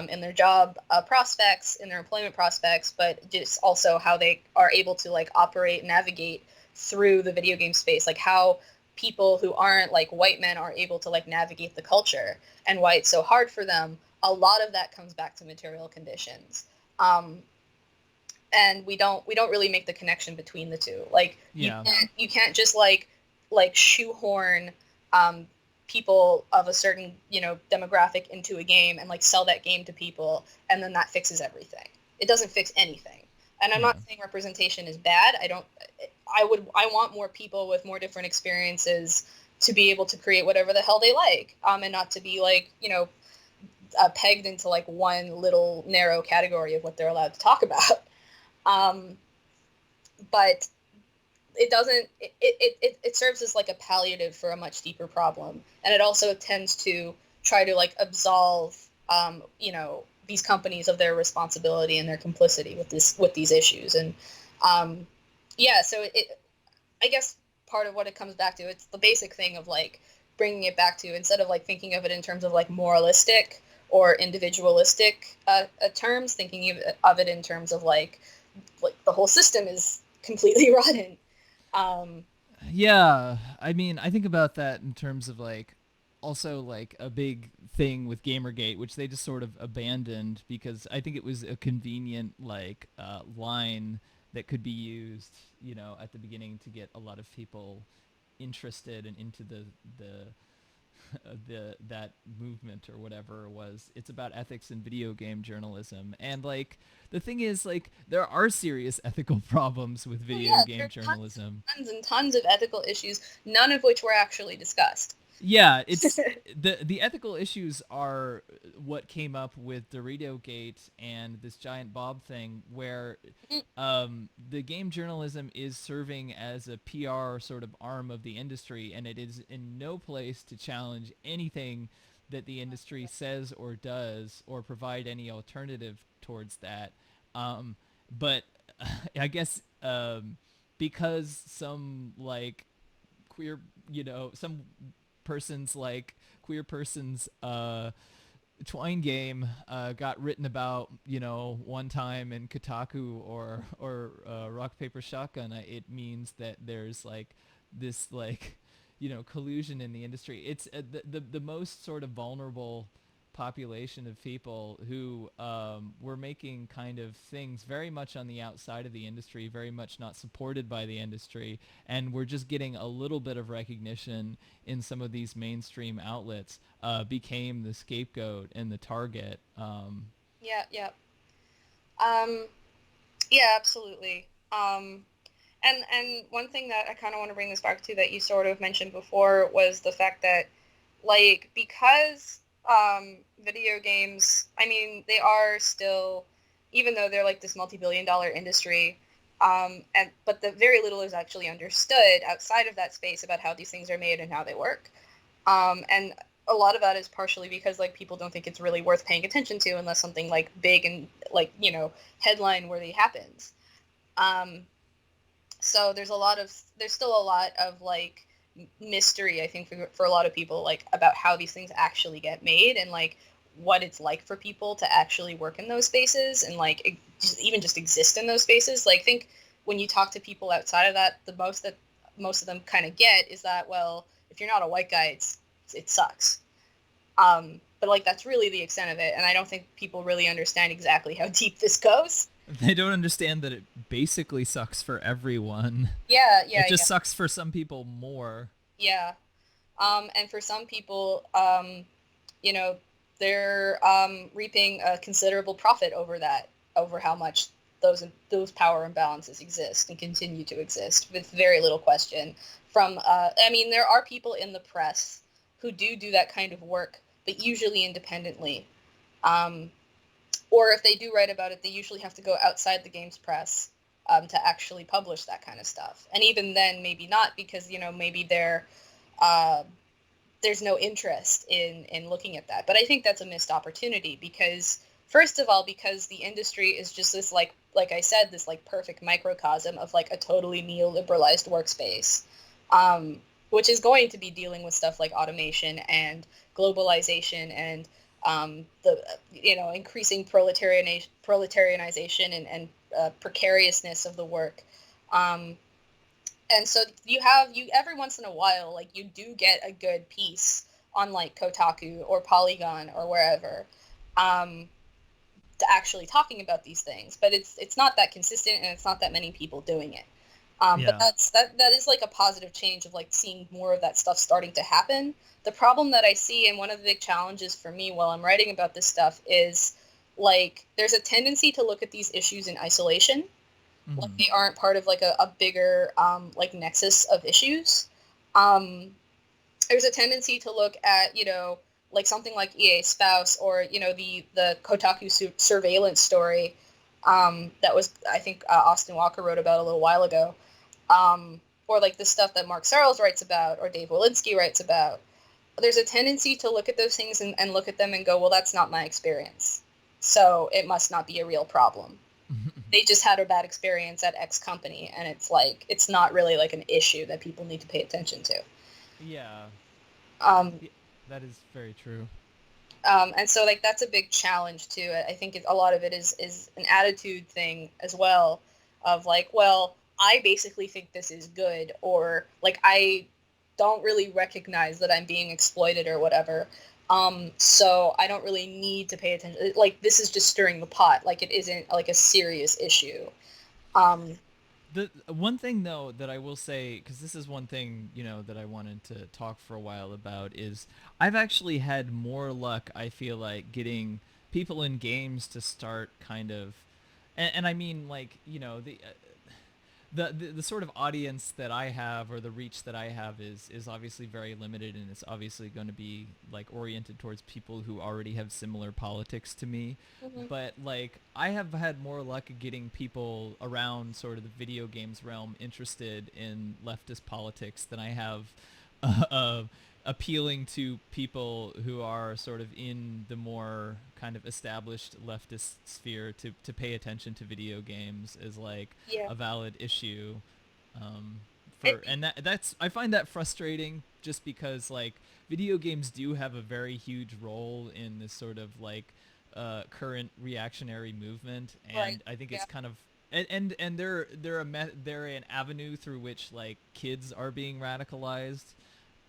in their job prospects, in their employment prospects, but just also how they are able to like operate, navigate through the video game space, like how people who aren't like white men are able to like navigate the culture and why it's so hard for them. A lot of that comes back to material conditions. um, and we don't really make the connection between the two. Like Yeah. you can't just like shoehorn people of a certain, you know, demographic into a game and like sell that game to people, and then that fixes everything. It doesn't fix anything. And I'm Yeah. not saying representation is bad. I want more people with more different experiences to be able to create whatever the hell they like, and not to be like, you know, pegged into like one little narrow category of what they're allowed to talk about. Um, but it doesn't. It serves as like a palliative for a much deeper problem, and it also tends to try to like absolve, you know, these companies of their responsibility and their complicity with these issues. And um, yeah, so I guess part of what it comes back to, it's the basic thing of like bringing it back to, instead of like thinking of it in terms of like moralistic or individualistic terms, thinking of it in terms of like the whole system is completely rotten. Um, Yeah, I mean, I think about that in terms of like also like a big thing with Gamergate, which they just sort of abandoned because I think it was a convenient like line that could be used, you know, at the beginning to get a lot of people interested and into the the that movement or whatever it was. It's about ethics in video game journalism, and like the thing is, like there are serious ethical problems with oh video yeah, there game are tons, journalism. tons and tons of ethical issues, none of which were actually discussed. Yeah, it's the ethical issues are what came up with Dorito Gate and this giant Bob thing, where the game journalism is serving as a PR sort of arm of the industry, and it is in no place to challenge anything that the industry says or does, or provide any alternative towards that. But I guess because some like queer, you know, some person's like queer person's twine game got written about, you know, one time in Kotaku or Rock Paper Shotgun, it means that there's like this like, you know, collusion in the industry. It's the most sort of vulnerable population of people who were making kind of things very much on the outside of the industry, very much not supported by the industry, and we're just getting a little bit of recognition in some of these mainstream outlets, became the scapegoat and the target. Yeah, yeah. Um, yeah, absolutely. And one thing that I kind of want to bring this back to that you sort of mentioned before was the fact that, like, because video games, I mean, they are still, even though they're like this multi-billion-dollar industry, and but the very little is actually understood outside of that space about how these things are made and how they work. And a lot of that is partially because like people don't think it's really worth paying attention to unless something like big and like, you know, headline worthy happens. Um, so there's still a lot of like mystery, I think, for a lot of people, like, about how these things actually get made, and like what it's like for people to actually work in those spaces, and like even just exist in those spaces. Like, I think when you talk to people outside of that, the most that most of them kind of get is that, well, if you're not a white guy, it sucks. But like, that's really the extent of it, and I don't think people really understand exactly how deep this goes. They don't understand that it basically sucks for everyone. Yeah, It yeah, just yeah, sucks for some people more. yeah. And for some people, you know, they're reaping a considerable profit over that, over how much those power imbalances exist and continue to exist with very little question. From I mean, there are people in the press who do that kind of work, but usually independently. Um, or if they do write about it, they usually have to go outside the games press to actually publish that kind of stuff. And even then, maybe not, because maybe uh, there's no interest in looking at that. But I think that's a missed opportunity, because first of all, because the industry is just this, like I said, this like perfect microcosm of like a totally neoliberalized workspace, which is going to be dealing with stuff like automation and globalization and the increasing proletarianization and precariousness of the work. Um, and so you every once in a while, like, you do get a good piece on like Kotaku or Polygon or wherever, um, to actually talking about these things, but it's not that consistent, and it's not that many people doing it. But Yeah. that is like a positive change of like seeing more of that stuff starting to happen. The problem that I see, and one of the big challenges for me while I'm writing about this stuff, is like there's a tendency to look at these issues in isolation, like Hmm. they aren't part of like a bigger like nexus of issues. Um, there's a tendency to look at like something like EA Spouse, or the Kotaku surveillance story, that was, I think, Austin Walker wrote about a little while ago, or like the stuff that Mark Searles writes about or Dave Walensky writes about. There's a tendency to look at those things and look at them and go, well, that's not my experience, so it must not be a real problem. They just had a bad experience at X company, and it's like it's not really like an issue that people need to pay attention to. Yeah. Um, Yeah. That is very true. and so like that's a big challenge too. I think a lot of it is an attitude thing as well, of like, well, I basically think this is good, or like I don't really recognize that I'm being exploited or whatever. So I don't really need to pay attention. Like, this is just stirring the pot. Like, it isn't like a serious issue. Um, The one thing though that I will say, because this is one thing that I wanted to talk for a while about, is I've actually had more luck, I feel like, getting people in games to start kind of, and I mean, like, the sort of audience that I have, or the reach that I have, is obviously very limited, and it's obviously going to be like oriented towards people who already have similar politics to me. mhm. But like, I have had more luck getting people around sort of the video games realm interested in leftist politics than I have uh, appealing to people who are sort of in the more kind of established leftist sphere to pay attention to video games as like Yeah. a valid issue. I For and that's I find that frustrating, just because like video games do have a very huge role in this sort of like current reactionary movement, Right. and I think Yeah. it's kind of and they're an avenue through which like kids are being radicalized,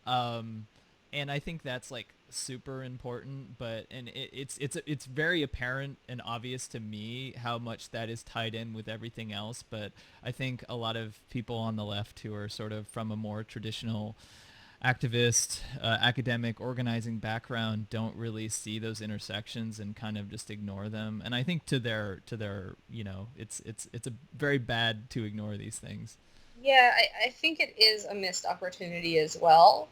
um, and I think that's like super important. But it's very apparent and obvious to me how much that is tied in with everything else. But I think a lot of people on the left who are sort of from a more traditional activist, academic, organizing background don't really see those intersections and kind of just ignore them. And I think to their it's a very bad to ignore these things. Yeah, I think it is a missed opportunity as well.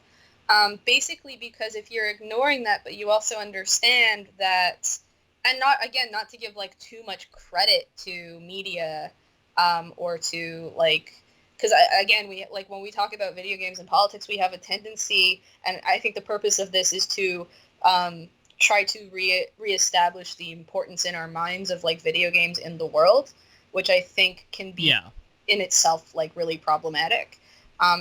Basically, because if you're ignoring that, but you also understand that, and not, again, not to give like too much credit to media, or to like, because again, we like when we talk about video games and politics, we have a tendency, and I think the purpose of this is to um, try to reestablish the importance in our minds of like video games in the world, which I think can be Yeah. in itself like really problematic.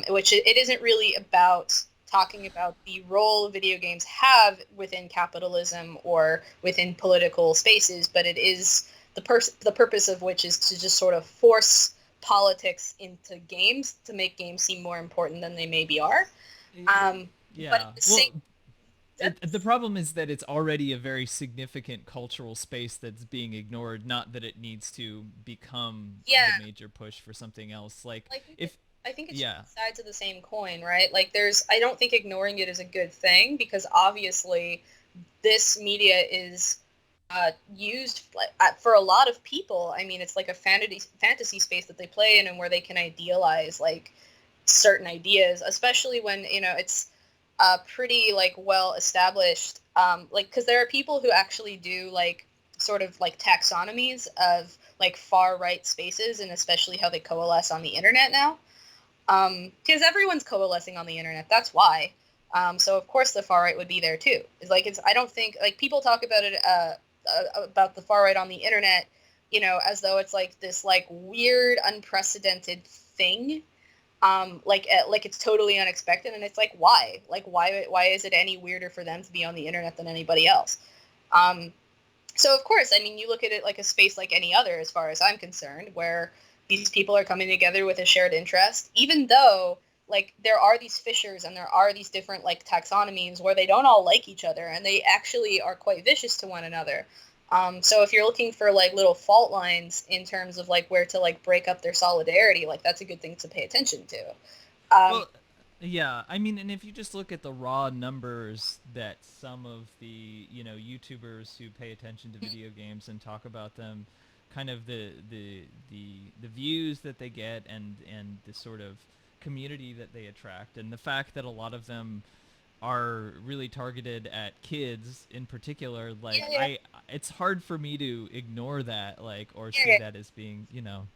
which it isn't really about talking about the role video games have within capitalism or within political spaces, but it is the purpose of which is to just sort of force politics into games to make games seem more important than they maybe are. But Yeah. at the Well, same the problem is that it's already a very significant cultural space that's being ignored, not that it needs to become yeah, the major push for something else. Like, I think if, I think it's yeah. both sides of the same coin, right? Like I don't think ignoring it is a good thing because obviously this media is used for a lot of people. I mean, it's like a fantasy space that they play in and where they can idealize like certain ideas, especially when it's pretty like well established. Like because there are people who actually do like sort of like taxonomies of like far right spaces and especially how they coalesce on the internet now. Because everyone's coalescing on the internet. That's why. So of course the far right would be there too. It's like I don't think like people talk about it about the far right on the internet, as though it's like this like weird unprecedented thing. Like it's totally unexpected, and it's like why is it any weirder for them to be on the internet than anybody else? Um, so of course, I mean, you look at it like a space like any other, as far as I'm concerned, where these people are coming together with a shared interest, even though like there are these fissures and there are these different like taxonomies where they don't all like each other and they actually are quite vicious to one another. So if you're looking for like little fault lines in terms of like where to like break up their solidarity, like that's a good thing to pay attention to. Um, Well, yeah. I mean, and if you just look at the raw numbers that some of the YouTubers who pay attention to video games and talk about them, kind of the views that they get and the sort of community that they attract, and the fact that a lot of them are really targeted at kids in particular, like yeah, yeah, it's hard for me to ignore that, like, or yeah, see yeah. that as being. No,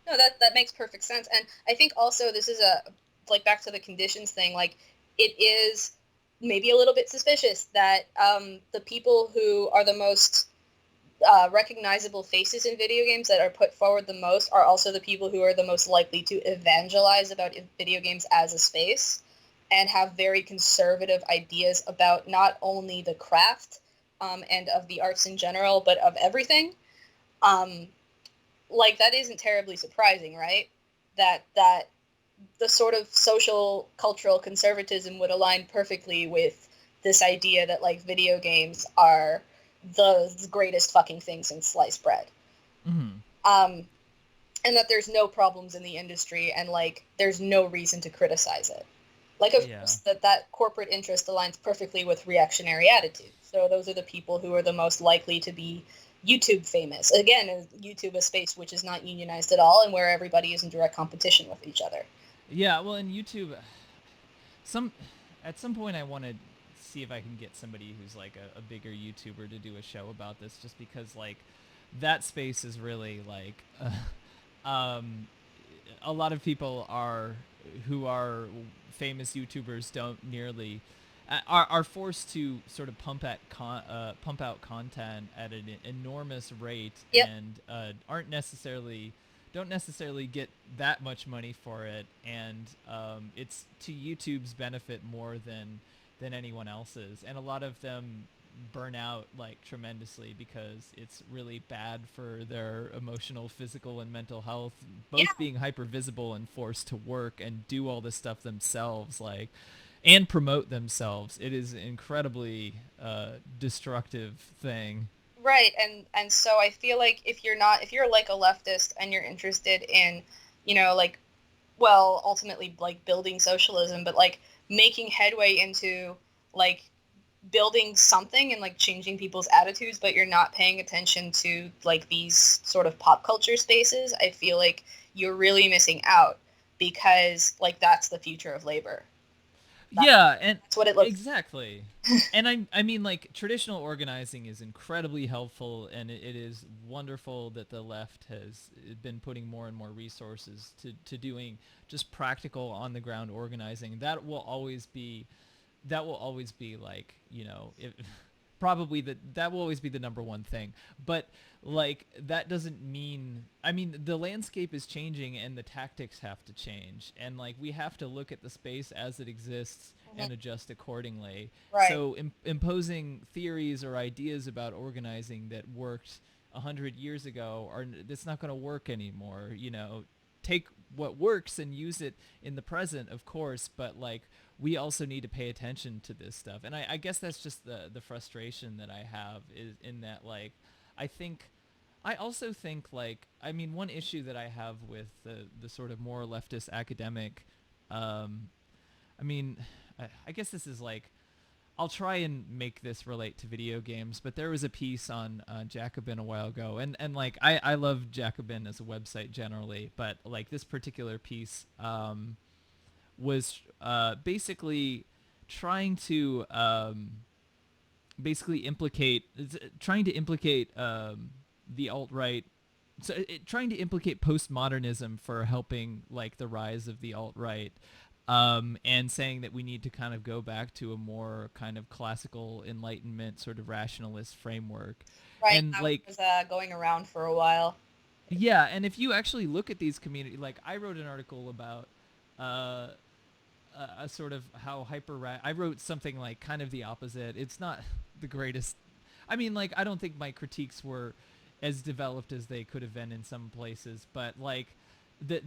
that makes perfect sense. And I think also this is a like back to the conditions thing. Like it is maybe a little bit suspicious that the people who are the most recognizable faces in video games that are put forward the most are also the people who are the most likely to evangelize about video games as a space and have very conservative ideas about not only the craft and of the arts in general, but of everything. Um, like that isn't terribly surprising, right? That the sort of social cultural conservatism would align perfectly with this idea that like video games are the greatest fucking thing since sliced bread. Mm-hmm. Um, and that there's no problems in the industry and like there's no reason to criticize it. Like of Yeah. course that corporate interest aligns perfectly with reactionary attitudes. So those are the people who are the most likely to be YouTube famous. Again, YouTube a space which is not unionized at all and where everybody is in direct competition with each other. Yeah, well, in YouTube, some at some point I want to see if I can get somebody who's like a bigger YouTuber to do a show about this, just because like that space is really like um, a lot of people who are famous YouTubers don't nearly are forced to sort of pump out content at an enormous rate, Yep. and aren't necessarily don't necessarily get that much money for it, and it's to YouTube's benefit more than anyone else's, and a lot of them burn out like tremendously because it's really bad for their emotional, physical, and mental health, Yeah. both being hyper visible and forced to work and do all this stuff themselves, like, and promote themselves. It is an incredibly destructive thing. Right. And so I feel like if you're like a leftist and you're interested in, like well, ultimately like building socialism, but like making headway into like building something and like changing people's attitudes, but you're not paying attention to like these sort of pop culture spaces, I feel like you're really missing out because like that's the future of labor. That, Yeah, and that's what it looks. exactly. And I mean, like, traditional organizing is incredibly helpful, and it is wonderful that the left has been putting more and more resources to doing just practical on the ground organizing. That will always be like, if probably that will always be the number one thing. But like that doesn't mean, I mean, the landscape is changing and the tactics have to change, and like we have to look at the space as it exists Mhm. and adjust accordingly. Right. So imposing theories or ideas about organizing that worked 100 years ago are that's not going to work anymore. You know, take what works and use it in the present, of course, but like we also need to pay attention to this stuff. And I guess that's just the frustration that I have, is in that, like, I think I also think, like, I mean, one issue that I have with the sort of more leftist academic, um, I mean, I guess this is like, I'll try and make this relate to video games, but there was a piece on Jacobin a while ago, and like I love Jacobin as a website generally, but like this particular piece was basically trying to basically implicate trying to implicate the alt right, so trying to implicate postmodernism for helping like the rise of the alt right, and saying that we need to kind of go back to a more kind of classical Enlightenment sort of rationalist framework, Right. and That like was going around for a while. yeah, and if you actually look at these community, like I wrote an article about uh, a sort of how I wrote something like kind of the opposite. It's not the greatest. I mean, like I don't think my critiques were as developed as they could have been in some places, but like the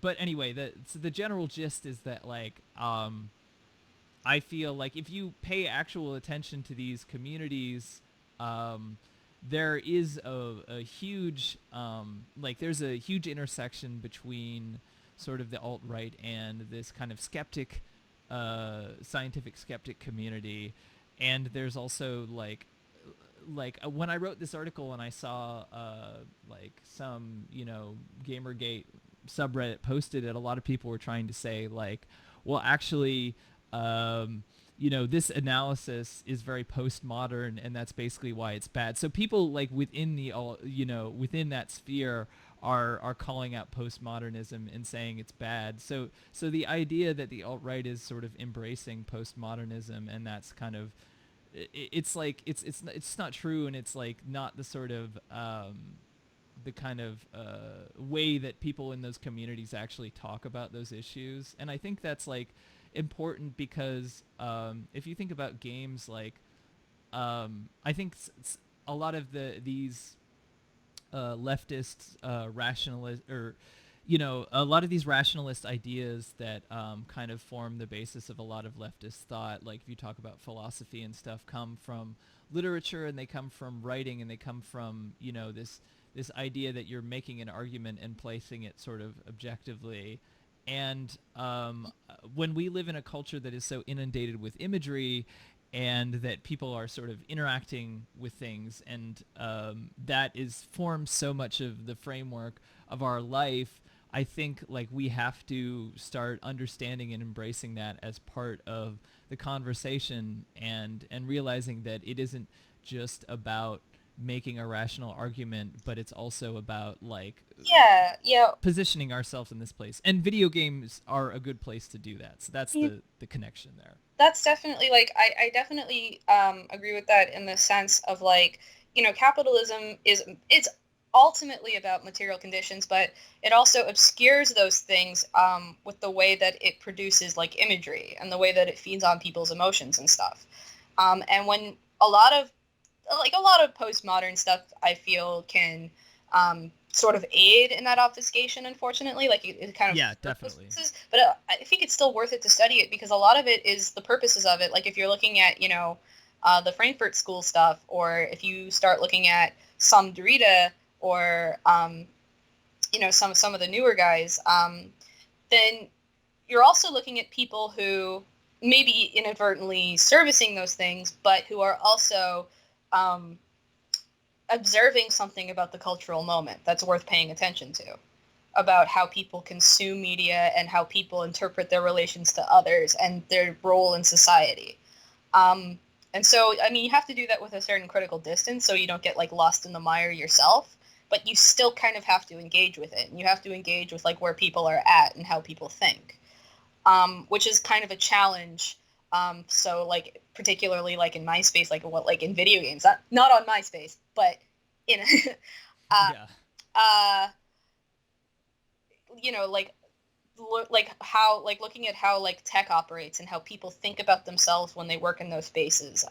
but anyway, the general gist is that like I feel like if you pay actual attention to these communities, um, there is a huge like there's a huge intersection between sort of the alt right and this kind of skeptic, scientific skeptic community, and there's also like when I wrote this article and I saw like some GamerGate subreddit posted it, a lot of people were trying to say like, well, actually, um, this analysis is very postmodern, and that's basically why it's bad. So people like within the within that sphere are calling out postmodernism and saying it's bad. So the idea that the alt right is sort of embracing postmodernism, and that's kind of it's like it's not true, and it's like not the sort of the kind of way that people in those communities actually talk about those issues. And I think that's like important because if you think about games, like I think a lot of these leftist rationalist, or a lot of these rationalist ideas that kind of form the basis of a lot of leftist thought, like if you talk about philosophy and stuff, come from literature, and they come from writing, and they come from this idea that you're making an argument and placing it sort of objectively. And when we live in a culture that is so inundated with imagery, and that people are sort of interacting with things, and that is forms so much of the framework of our life, I think like we have to start understanding and embracing that as part of the conversation, and realizing that it isn't just about making a rational argument, but it's also about like Yeah, yeah. positioning ourselves in this place, and video games are a good place to do that. So that's the connection there. That's definitely like I definitely agree with that in the sense of like, capitalism it's ultimately about material conditions, but it also obscures those things with the way that it produces like imagery and the way that it feeds on people's emotions and stuff. And when a lot of postmodern stuff, I feel, can sort of aid in that obfuscation, unfortunately. Like it kind of Yeah, definitely. purposes, but I think it's still worth it to study it, because a lot of it is the purposes of it. Like if you're looking at the Frankfurt School stuff, or if you start looking at some Derrida, or some of the newer guys, then you're also looking at people who may be inadvertently servicing those things, but who are also observing something about the cultural moment that's worth paying attention to, about how people consume media and how people interpret their relations to others and their role in society. And so, I mean, you have to do that with a certain critical distance so you don't get like lost in the mire yourself, but you still kind of have to engage with it. And you have to engage with like where people are at and how people think, which is kind of a challenge So like particularly like in MySpace, like in video games, not on MySpace, but in uh, Yeah. uh, like like how like looking at how like tech operates and how people think about themselves when they work in those spaces.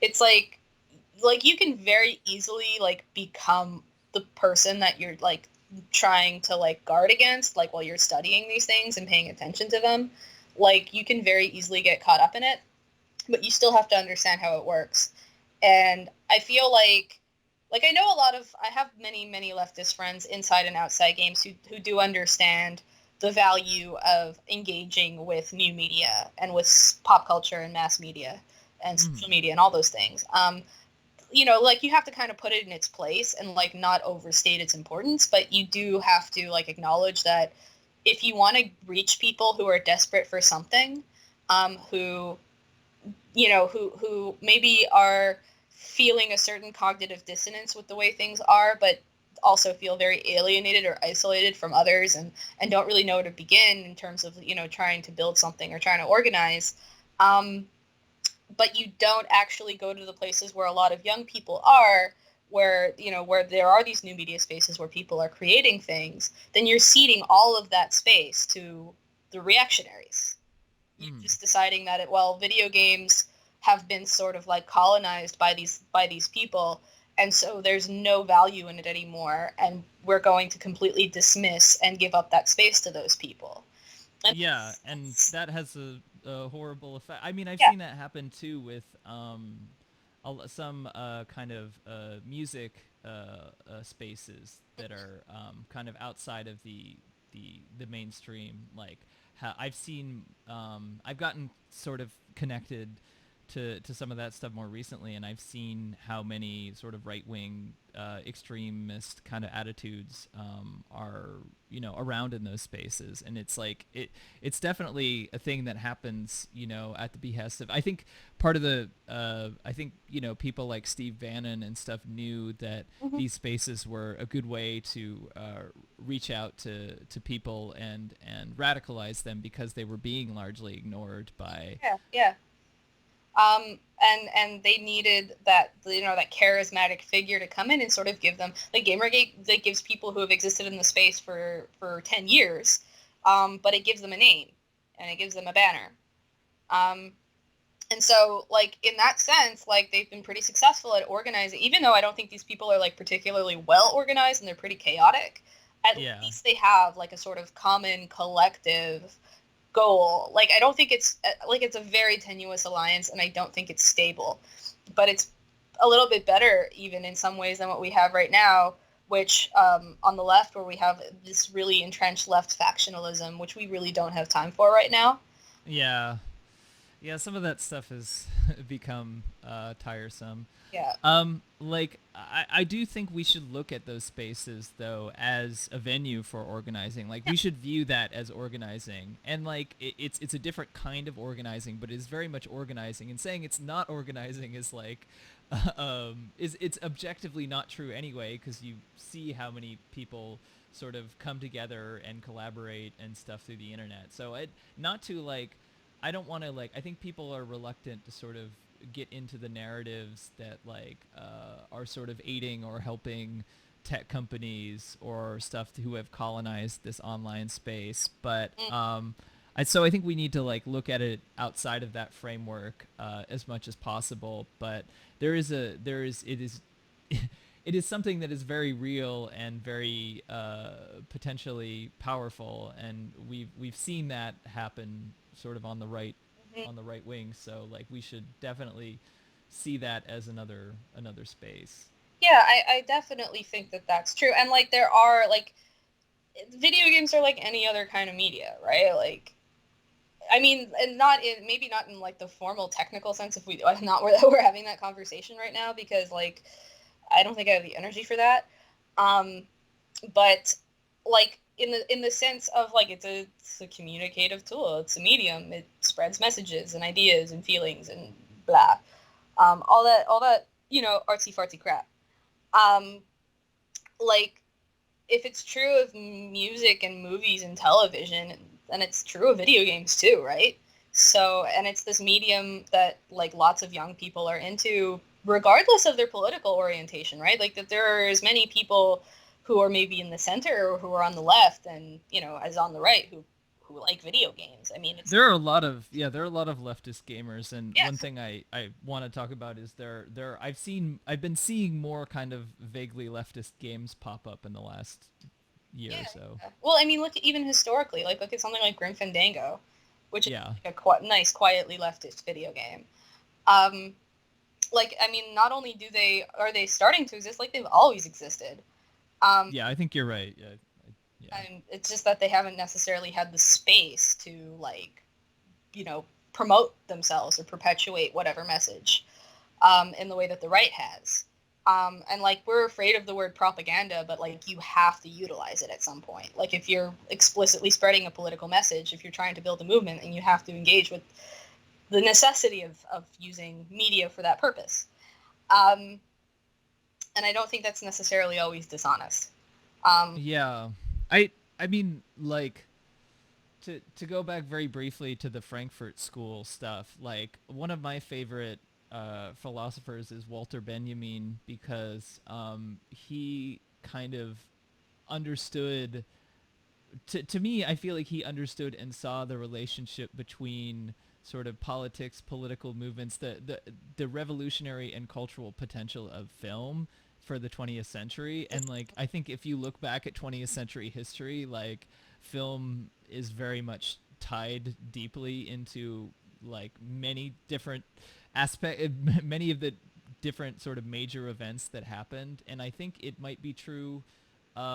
It's like you can very easily like become the person that you're like trying to like guard against, like while you're studying these things and paying attention to them. Like you can very easily get caught up in it, but you still have to understand how it works. And I feel like I have many leftist friends inside and outside games who do understand the value of engaging with new media and with pop culture and mass media and Mm. social media and all those things. Like you have to kind of put it in its place and like not overstate its importance, but you do have to like acknowledge that if you want to reach people who are desperate for something, who who maybe are feeling a certain cognitive dissonance with the way things are, but also feel very alienated or isolated from others, and don't really know where to begin in terms of trying to build something or trying to organize. But you don't actually go to the places where a lot of young people are, where there are these new media spaces where people are creating things. Then you're ceding all of that space to the reactionaries. You're Mm. just deciding that video games have been sort of like colonized by these people, and so there's no value in it anymore, and we're going to completely dismiss and give up that space to those people. And Yeah, and that has a horrible effect. I mean, I've yeah, seen that happen too with some kind of music spaces that are kind of outside of the mainstream. Like I've seen, I've gotten sort of connected to some of that stuff more recently, and I've seen how many sort of right wing extremist kind of attitudes are around in those spaces, and it's like it's definitely a thing that happens at the behest of, I think, part of the I think people like Steve Bannon and stuff knew that hmm these spaces were a good way to reach out to people and radicalize them, because they were being largely ignored by. yeah, yeah. And they needed that that charismatic figure to come in and sort of give them like Gamergate, that gives people who have existed in the space for 10 years, but it gives them a name and it gives them a banner. Um, and so like in that sense, like they've been pretty successful at organizing, even though I don't think these people are like particularly well organized and they're pretty chaotic. At Yeah. least they have like a sort of common collective goal. Like I don't think it's a very tenuous alliance, and I don't think it's stable, but it's a little bit better even in some ways than what we have right now, which on the left, where we have this really entrenched left factionalism, which we really don't have time for right now. Yeah. Yeah, some of that stuff has become tiresome. Yeah. Like I do think we should look at those spaces though as a venue for organizing. Like Yeah. we should view that as organizing, and like it's a different kind of organizing, but it's very much organizing. And saying it's not organizing is like, is it's objectively not true anyway, because you see how many people sort of come together and collaborate and stuff through the internet. So it not to like, I don't want to like. I think people are reluctant to sort of get into the narratives that like are sort of aiding or helping tech companies or stuff who have colonized this online space. But Mm, so I think we need to like look at it outside of that framework as much as possible. But it is it is something that is very real and very potentially powerful, and we've seen that happen sort of mhm. on the right wing. So like we should definitely see that as another space. Yeah, I definitely think that that's true. And like there are like video games are like any other kind of media, right? Like I mean, and not in maybe not in like the formal technical sense, if we not where we're having that conversation right now, because like I don't think I have the energy for that. Um, but like in the sense of like it's a communicative tool, it's a medium, it spreads messages and ideas and feelings and blah, all that artsy fartsy crap. Um, like if it's true of music and movies and television, then it's true of video games too, right? So, and it's this medium that like lots of young people are into, regardless of their political orientation, right? Like that there are as many people who are maybe in the center or who are on the left, and as on the right who like video games. I mean, it's There are a lot of there are a lot of leftist gamers, and one yes, thing I want to talk about is I've been seeing more kind of vaguely leftist games pop up in the last year or yeah. so. Well, I mean, look even historically, like look at something like Grim Fandango, which is Yeah. like a nice, quietly leftist video game. Um, like I mean, not only are they starting to exist, like they've always existed. Um, Yeah, I think you're right. Yeah. Yeah. and it's just that they haven't necessarily had the space to like promote themselves or perpetuate whatever message in the way that the right has. And like we're afraid of the word propaganda, but like you have to utilize it at some point. Like if you're explicitly spreading a political message, if you're trying to build a movement, and you have to engage with the necessity of using media for that purpose. um, and I don't think that's necessarily always dishonest. um, Yeah. I mean, like, to go back very briefly to the Frankfurt School stuff, like one of my favorite philosophers is Walter Benjamin, because he kind of understood, to me, I feel like he understood and saw the relationship between sort of politics, political movements, the revolutionary and cultural potential of film for the 20th century. And like, I think if you look back at 20th century history, like film is very much tied deeply into like many different many of the different sort of major events that happened. And I think it might be true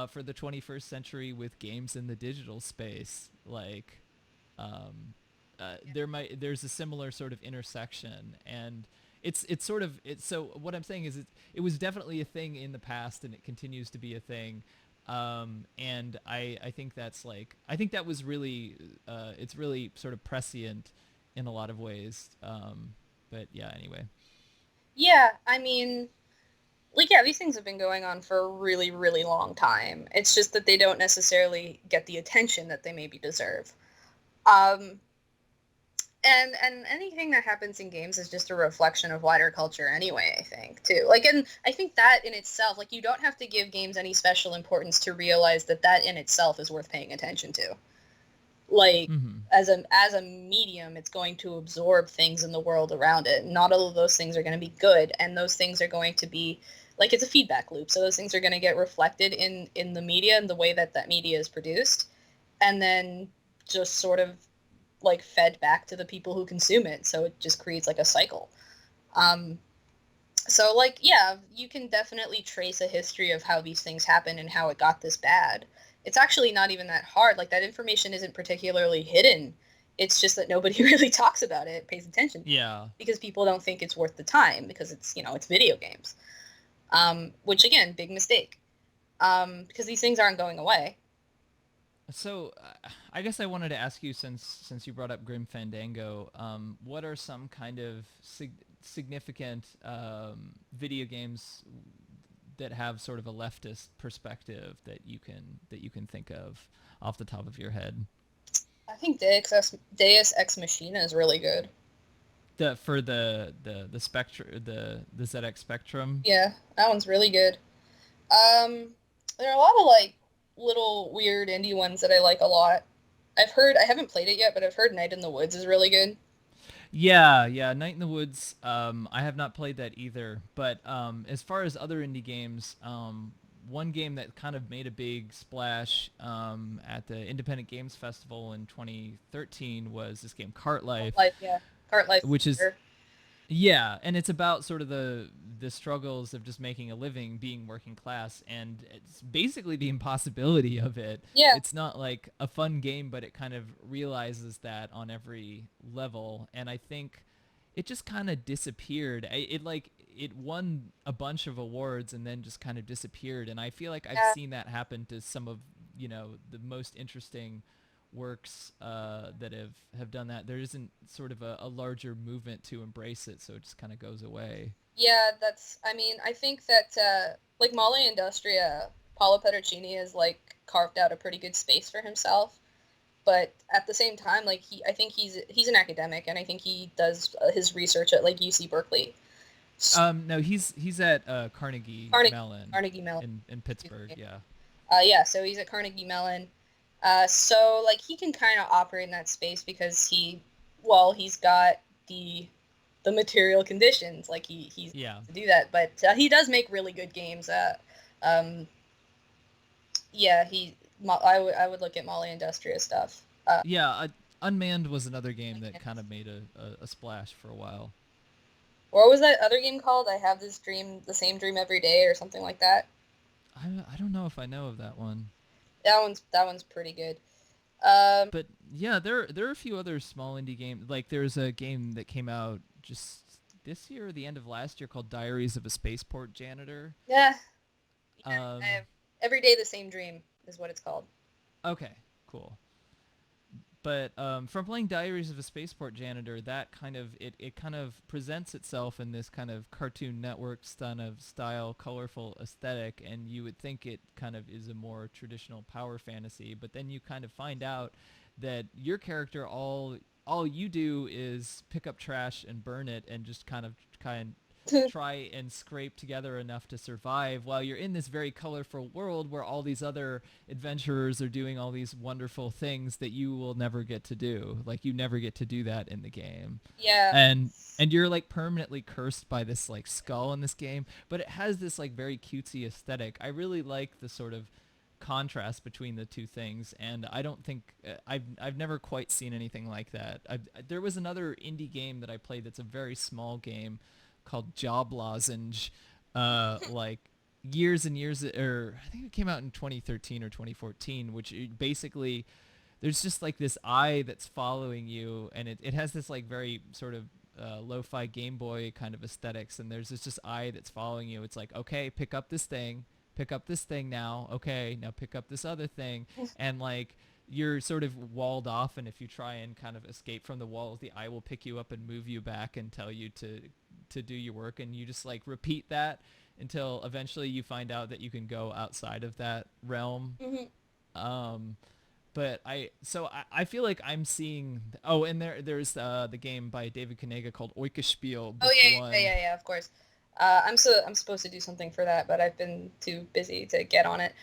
for the 21st century with games in the digital space. Like, there's a similar sort of intersection, and it's sort of it's so what I'm saying is it was definitely a thing in the past, and it continues to be a thing. And I think that's like I think that was really it's really sort of prescient in a lot of ways. But yeah, anyway. yeah, I mean, like yeah, these things have been going on for a really, really long time. It's just that they don't necessarily get the attention that they maybe deserve. Um, and anything that happens in games is just a reflection of wider culture anyway, I think, too. Like, and I think that in itself, like, you don't have to give games any special importance to realize that that in itself is worth paying attention to. Like, Mm-hmm. as a medium, it's going to absorb things in the world around it. Not all of those things are going to be good, and those things are going to be like it's a feedback loop. So those things are going to get reflected in the media and the way that that media is produced, and then just sort of like fed back to the people who consume it. So it just creates like a cycle. Um, so like yeah, you can definitely trace a history of how these things happen and how it got this bad. It's actually not even that hard. Like that information isn't particularly hidden. It's just that nobody really talks about it, pays attention, Yeah. because people don't think it's worth the time because it's it's video games. Which again, big mistake. Because these things aren't going away. So, I guess I wanted to ask you, since you brought up Grim Fandango, what are some kind of significant video games that have sort of a leftist perspective that you can think of off the top of your head? I think Deus Ex Machina is really good. The spectrum the ZX Spectrum. Yeah, that one's really good. There are a lot of like little weird indie ones that I like a lot. I haven't played it yet, but I've heard Night in the Woods is really good. Yeah, yeah, Night in the Woods. I have not played that either. But as far as other indie games, one game that kind of made a big splash at the Independent Games Festival in 2013 was this game, Cart Life, Life, yeah. Cart Life. which is Sure. yeah, and it's about sort of the struggles of just making a living, being working class, and it's basically the impossibility of it. Yeah, It's not like a fun game, but it kind of realizes that on every level, and I think it just kind of disappeared. It like it won a bunch of awards and then just kind of disappeared, and I feel like I've yeah, seen that happen to some of, the most interesting works that have done that. There isn't sort of a larger movement to embrace it, so it just kind of goes away. yeah. I mean, I think that like Molly Industria, Paolo Pedercini has like carved out a pretty good space for himself. but at the same time, like I think he's an academic, and I think he does his research at like UC Berkeley. No, he's at Carnegie Carnegie, Mellon Carnegie Mellon. in Pittsburgh. Yeah. Yeah, so he's at Carnegie Mellon. So like he can kind of operate in that space because he's got the material conditions. Like he's Yeah. to do that, but he does make really good games. Um, yeah, I would look at Molly Industria stuff. Yeah, Unmanned was another game that kind of made a splash for a while. What was that other game called? I have this dream, the same dream every day, or something like that. I don't know if I know of that one. That one's pretty good. But yeah, there are a few other small indie games. Like there's a game that came out just this year or the end of last year called Diaries of a Spaceport Janitor. Yeah, Um, I have every day the same dream is what it's called. okay, cool. But from playing Diaries of a Spaceport Janitor, that kind of it kind of presents itself in this kind of Cartoon Network style, colorful aesthetic, and you would think it kind of is a more traditional power fantasy, but then you kind of find out that your character all you do is pick up trash and burn it, and just kind try and scrape together enough to survive while you're in this very colorful world where all these other adventurers are doing all these wonderful things that you will never get to do. Like you never get to do that in the game. Yeah. And you're like permanently cursed by this like skull in this game, but it has this like very cutesy aesthetic. I really like the sort of contrast between the two things, and I don't think I've never quite seen anything like that. There was another indie game that I played that's a very small game called Job Lozenge, like years and years, or I think it came out in 2013 or 2014, which basically there's just like this eye that's following you, and it has this like very sort of lo-fi Game Boy kind of aesthetics, and there's this just eye that's following you. It's like, okay, pick up this thing now, okay, now pick up this other thing, and like you're sort of walled off, and if you try and kind of escape from the walls, the eye will pick you up and move you back and tell you to do your work, and you just like repeat that until eventually you find out that you can go outside of that realm. Um, but I feel like I'm seeing. Oh, and there's the game by David Kanega called Oikespiel Oh Book yeah, One. yeah, of course. I'm supposed to do something for that, but I've been too busy to get on it.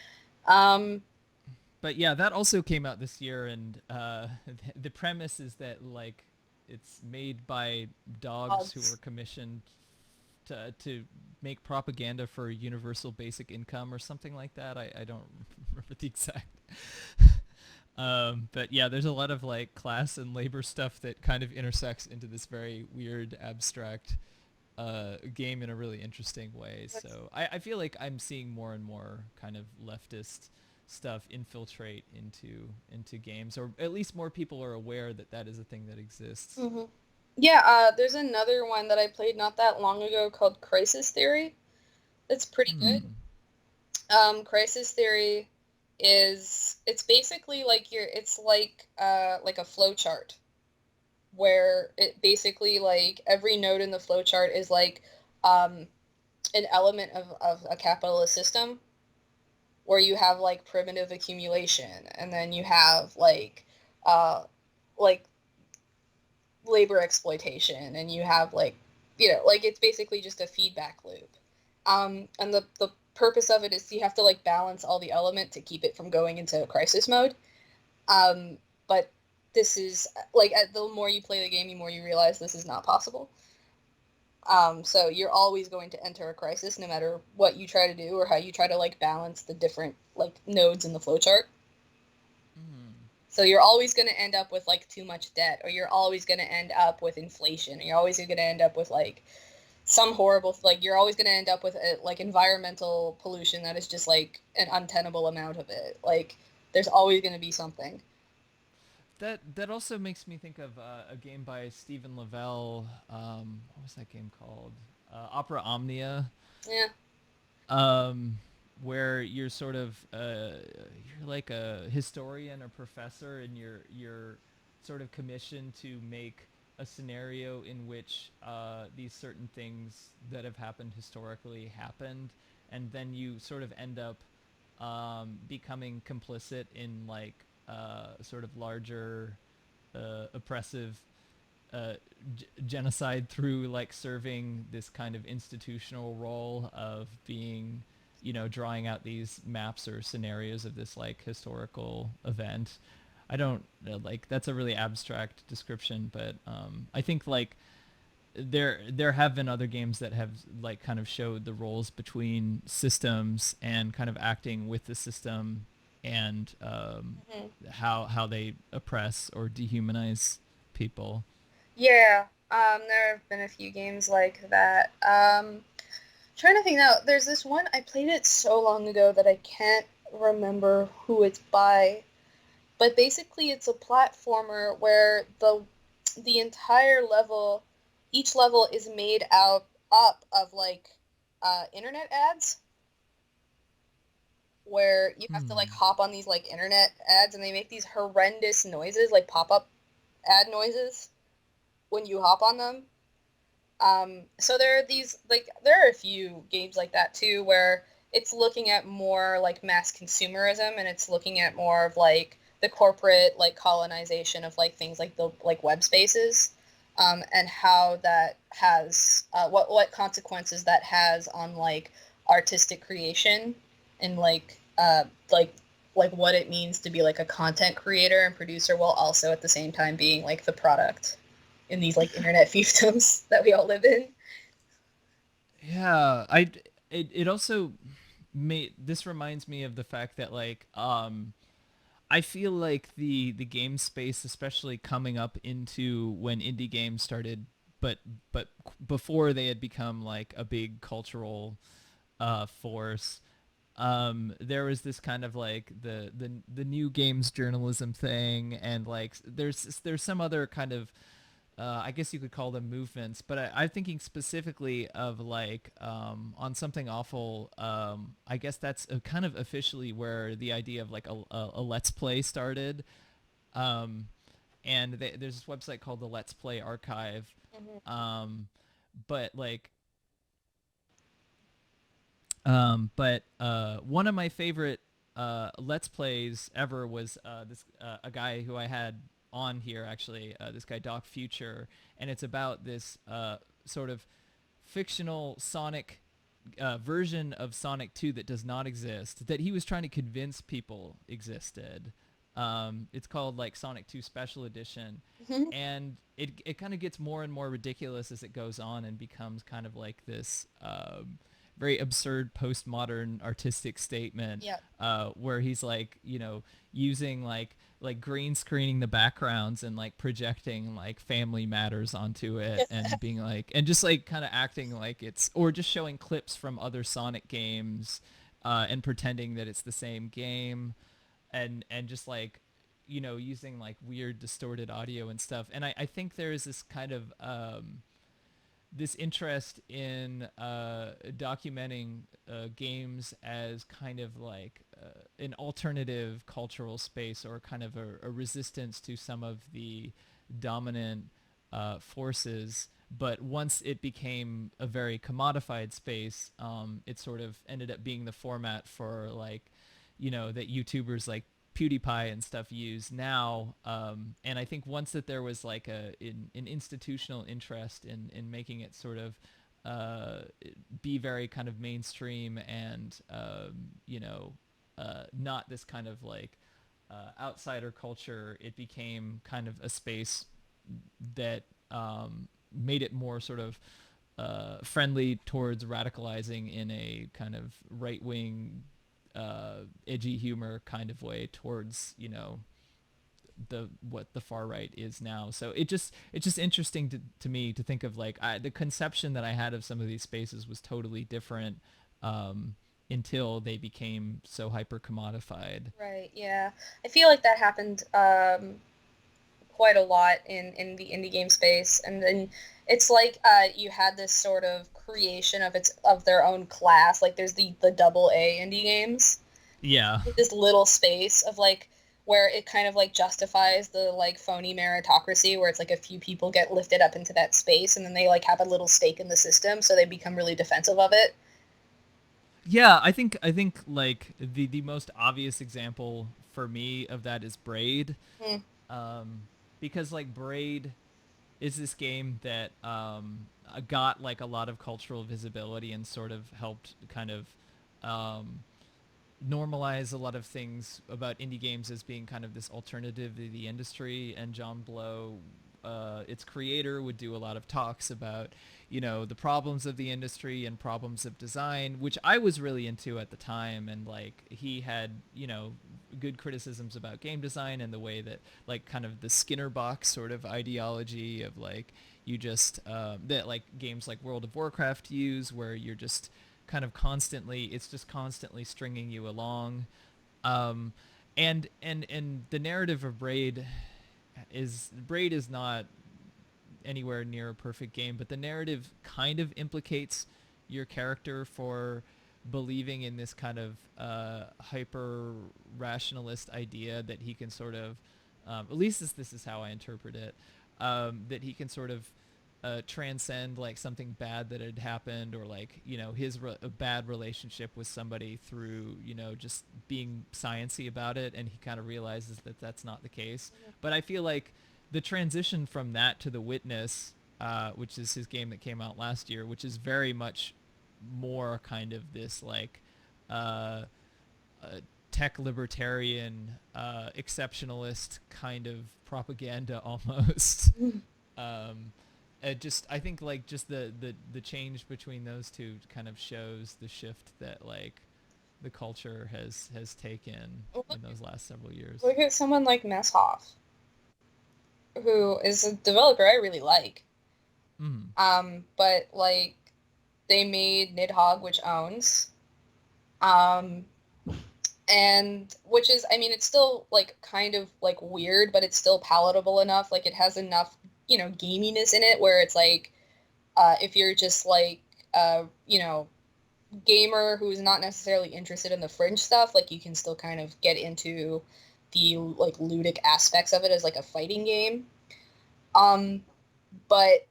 But yeah, that also came out this year, and the premise is that like it's made by dogs who were commissioned to make propaganda for universal basic income or something like that. I don't remember the exact. But yeah, there's a lot of like class and labor stuff that kind of intersects into this very weird, abstract game in a really interesting way. So I feel like I'm seeing more and more kind of leftist stuff infiltrate into games, or at least more people are aware that that is a thing that exists. Mm-hmm. Yeah, there's another one that I played not that long ago called Crisis Theory. It's pretty good. Crisis Theory it's basically like it's like a flow chart where it basically like every node in the flow chart is like an element of a capitalist system where you have like primitive accumulation, and then you have like labor exploitation, and you have like like it's basically just a feedback loop. And the purpose of it is you have to like balance all the element to keep it from going into crisis mode. But this is like the more you play the game, the more you realize this is not possible. So you're always going to enter a crisis no matter what you try to do or how you try to like balance the different like nodes in the flowchart. So you're always going to end up with like too much debt, or you're always going to end up with inflation, or you're always going to end up with like some horrible, like you're always going to end up with like environmental pollution that is just like an untenable amount of it. Like there's always going to be something. That also makes me think of a game by Stephen Lavelle. What was that game called? Opera Omnia. Yeah. Where you're sort of you're like a historian or professor, and you're sort of commissioned to make a scenario in which these certain things that have happened historically happened, and then you sort of end up becoming complicit in like sort of larger oppressive genocide through like serving this kind of institutional role of being, drawing out these maps or scenarios of this like historical event. I don't like that's a really abstract description, but I think like there have been other games that have like kind of showed the roles between systems and kind of acting with the system and Mhm. how they oppress or dehumanize people. Yeah, there have been a few games like that. Trying to think now, there's this one, I played it so long ago that I can't remember who it's by, but basically it's a platformer where the entire level, each level is made out up of like internet ads, where you have to like Hmm. hop on these like internet ads and they make these horrendous noises, like pop-up ad noises when you hop on them. So there are these like there are a few games like that too where it's looking at more like mass consumerism and it's looking at more of like the corporate like colonization of like things like the like web spaces, and how that has what consequences that has on like artistic creation and like what it means to be like a content creator and producer while also at the same time being like the product in these like internet fiefdoms that we all live in. Yeah, it also made this reminds me of the fact that like I feel like the game space, especially coming up into when indie games started, but but before they had become like a big cultural force, there was this kind of like the new games journalism thing, and like there's some other kind of I guess you could call them movements, but I'm thinking specifically of like on something awful. I guess that's kind of officially where the idea of like a let's play started. Um, and there's this website called the Let's Play Archive. Mm-hmm. Um, but like one of my favorite Let's Plays ever was this a guy who I had on here actually, this guy Doc Future, and it's about this sort of fictional Sonic version of Sonic 2 that does not exist, that he was trying to convince people existed. It's called like Sonic 2 Special Edition, Mm-hmm. and it kind of gets more and more ridiculous as it goes on and becomes kind of like this very absurd postmodern artistic statement, Yeah. where he's like, using like green screening the backgrounds and like projecting like family matters onto it and being like and just like kind of acting like it's or just showing clips from other Sonic games, and pretending that it's the same game, and just like using like weird distorted audio and stuff. And I think there is this kind of this interest in documenting games as kind of like an alternative cultural space, or kind of a resistance to some of the dominant forces. But once it became a very commodified space, it sort of ended up being the format for like, that YouTubers like PewDiePie and stuff use now. And I think once that there was like an institutional interest in making it sort of uh, be very kind of mainstream and not this kind of like outsider culture, it became kind of a space that made it more sort of friendly towards radicalizing in a kind of right wing, edgy humor kind of way towards the what the far right is now. So it's just interesting to me to think of like the conception that I had of some of these spaces was totally different, until they became so hyper commodified. Right. Yeah. I feel like that happened quite a lot in the indie game space, and then it's like you had this sort of creation of their own class. Like there's the double A indie games, Yeah. this little space of like where it kind of like justifies the like phony meritocracy where it's like a few people get lifted up into that space and then they like have a little stake in the system so they become really defensive of Yeah, I think like the most obvious example for me of that is Braid, Mm. um, because like Braid is this game that got like a lot of cultural visibility and sort of helped kind of um, normalize a lot of things about indie games as being kind of this alternative to the industry. And John Blow, its creator, would do a lot of talks about, you know, the problems of the industry and problems of design, which I was really into at the time. And like he had, you know, good criticisms about game design and the way that like kind of the Skinner box sort of ideology of like you just that like games like World of Warcraft use, where you're just kind of constantly, it's just constantly stringing you along. um and the narrative of Braid is not anywhere near a perfect game, but the narrative kind of implicates your character for believing in this kind of hyper rationalist idea that he can sort of, at least this is how I interpret it, that he can sort of transcend like something bad that had happened, or like, you know, a bad relationship with somebody through, you know, just being sciency about it, and he kind of realizes that that's not the case. But I feel like the transition from that to The Witness, which is his game that came out last year, which is very much more kind of this like uh, tech libertarian, exceptionalist kind of propaganda almost. um, it just, I think like just the change between those two kind of shows the shift that like the culture has taken Look, in those last several years. look at someone like Messhoff, who is a developer I really like. Mm. But like they made Nidhogg, which owns, um, and which is, I mean, it's still like kind of like weird, but it's still palatable enough. Like it has enough, you know, gaminess in it where it's like, if you're just like, you know, gamer who is not necessarily interested in the fringe stuff, like you can still kind of get into the like ludic aspects of it as like a fighting game. Um, but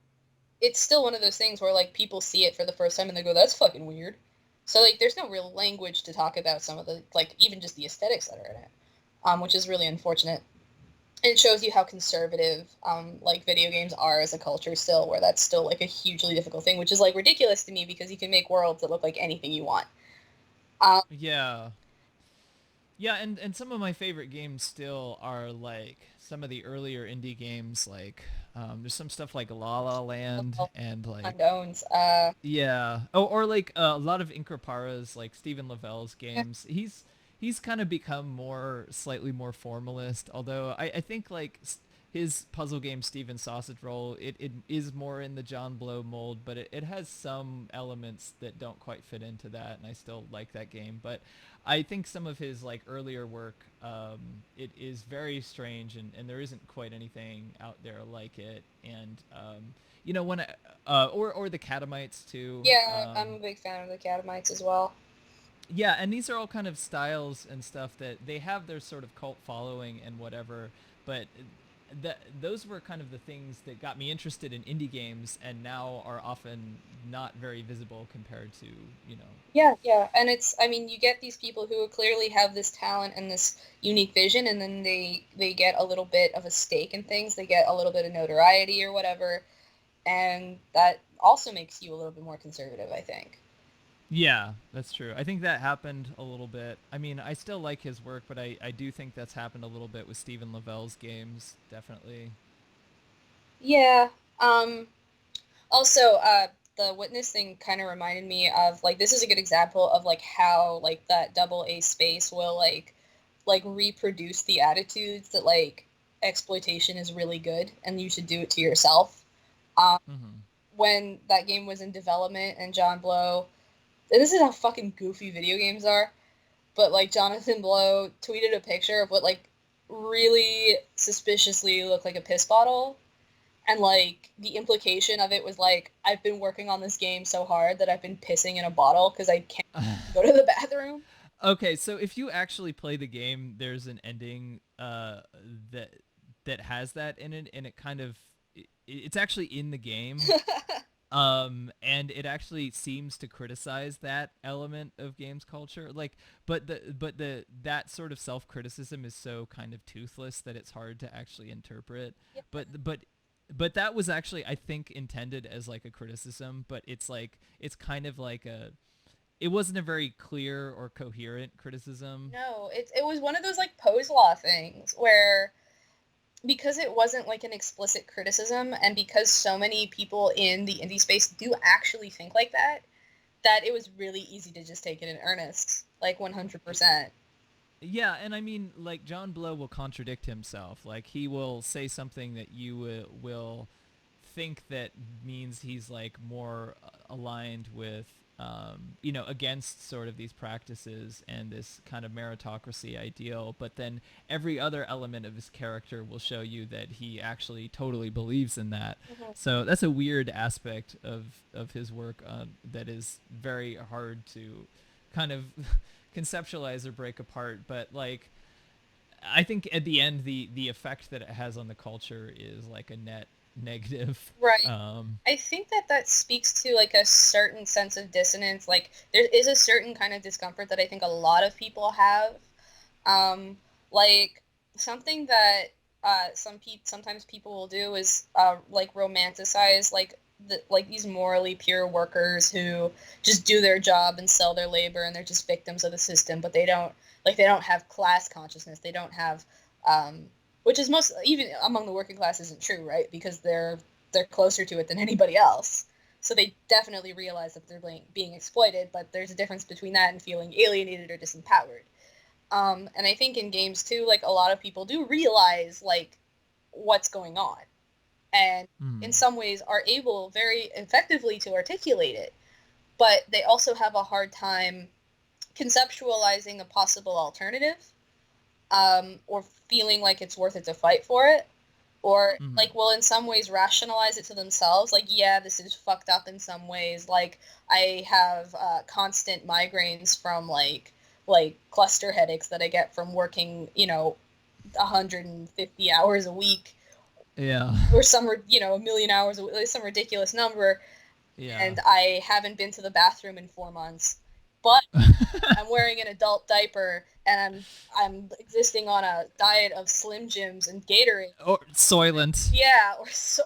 it's still one of those things where like people see it for the first time and they go, "That's fucking weird." So like, there's no real language to talk about some of the like even just the aesthetics that are in it, which is really unfortunate. And it shows you how conservative like video games are as a culture still, where that's still like a hugely difficult thing, which is like ridiculous to me because you can make worlds that look like anything you want. Um, Yeah. Yeah, and some of my favorite games still are like some of the earlier indie games, like there's some stuff like La La Land well, and like, Owns. yeah, oh, or like a lot of Increpara's, like Stephen Lavelle's Yeah, games. He's kind of become more slightly more formalist, although I think like his puzzle game Steven Sausage Roll, it is more in the John Blow mold, but it has some elements that don't quite fit into that, and I still like that game. But I think some of his like earlier work, it is very strange, and there isn't quite anything out there like it. And you know, when or the Catamites too. yeah, I'm a big fan of the Catamites as well. Yeah, and these are all kind of styles and stuff that they have their sort of cult following and whatever, but those were kind of the things that got me interested in indie games, and now are often not very visible compared to, you know. Yeah, yeah, and it's, I mean, you get these people who clearly have this talent and this unique vision, and then they get a little bit of a stake in things. They get a little bit of notoriety or whatever, and that also makes you a little bit more conservative, I think. Yeah, that's true. I think that happened a little bit. I mean, I still like his work, but I do think that's happened a little bit with Stephen Lavelle's games, definitely. Yeah. Um, Also, the witness thing kind of reminded me of like this is a good example of like how like that double A space will like reproduce the attitudes that like exploitation is really good and you should do it to yourself. Um, Mhm. when that game was in development and John Blow, this is how fucking goofy video games are, but like Jonathan Blow tweeted a picture of what like really suspiciously looked like a piss bottle, and like the implication of it was like I've been working on this game so hard that I've been pissing in a bottle because I can't go to the bathroom. Okay, so if you actually play the game, there's an ending that has that in it, and it kind of it's actually in the game. And it actually seems to criticize that element of games culture. Like, but the that sort of self criticism is so kind of toothless that it's hard to actually interpret. Yeah. But that was actually, I think, intended as like a criticism, but it's like it's kind of like a it wasn't a very clear or coherent criticism. No, it was one of those like pose law things where because it wasn't like an explicit criticism and because so many people in the indie space do actually think like that it was really easy to just take it in earnest, like 100%. Yeah, and I mean, like John Blow will contradict himself. Like he will say something that you will think that means he's like more aligned with, against sort of these practices and this kind of meritocracy ideal. But then every other element of his character will show you that he actually totally believes in that. Mhm. So that's a weird aspect of his work that is very hard to kind of conceptualize or break apart. But like I think at the end the effect that it has on the culture is like a net negative. Right. um I think that speaks to like a certain sense of dissonance. Like there is a certain kind of discomfort that I think a lot of people have. Um, like something that sometimes people will do is like romanticize like these morally pure workers who just do their job and sell their labor and they're just victims of the system, but they don't have class consciousness. They don't have um, which is most even among the working class isn't true, right? Because they're closer to it than anybody else. So they definitely realize that they're being exploited, but there's a difference between that and feeling alienated or disempowered. And I think in games too, like a lot of people do realize like what's going on, and in mm, some ways are able very effectively to articulate it, but they also have a hard time conceptualizing a possible alternative, or feeling like it's worth it to fight for it, or mm, like will in some ways rationalize it to themselves, like yeah, this is fucked up in some ways, like I have constant migraines from like cluster headaches that I get from working 150 hours a week, yeah. or some a million hours a week, some ridiculous number, Yeah. and I haven't been to the bathroom in 4 months, but I'm wearing an adult diaper and I'm existing on a diet of Slim Jims and Gatorade. Or Soylent. Yeah,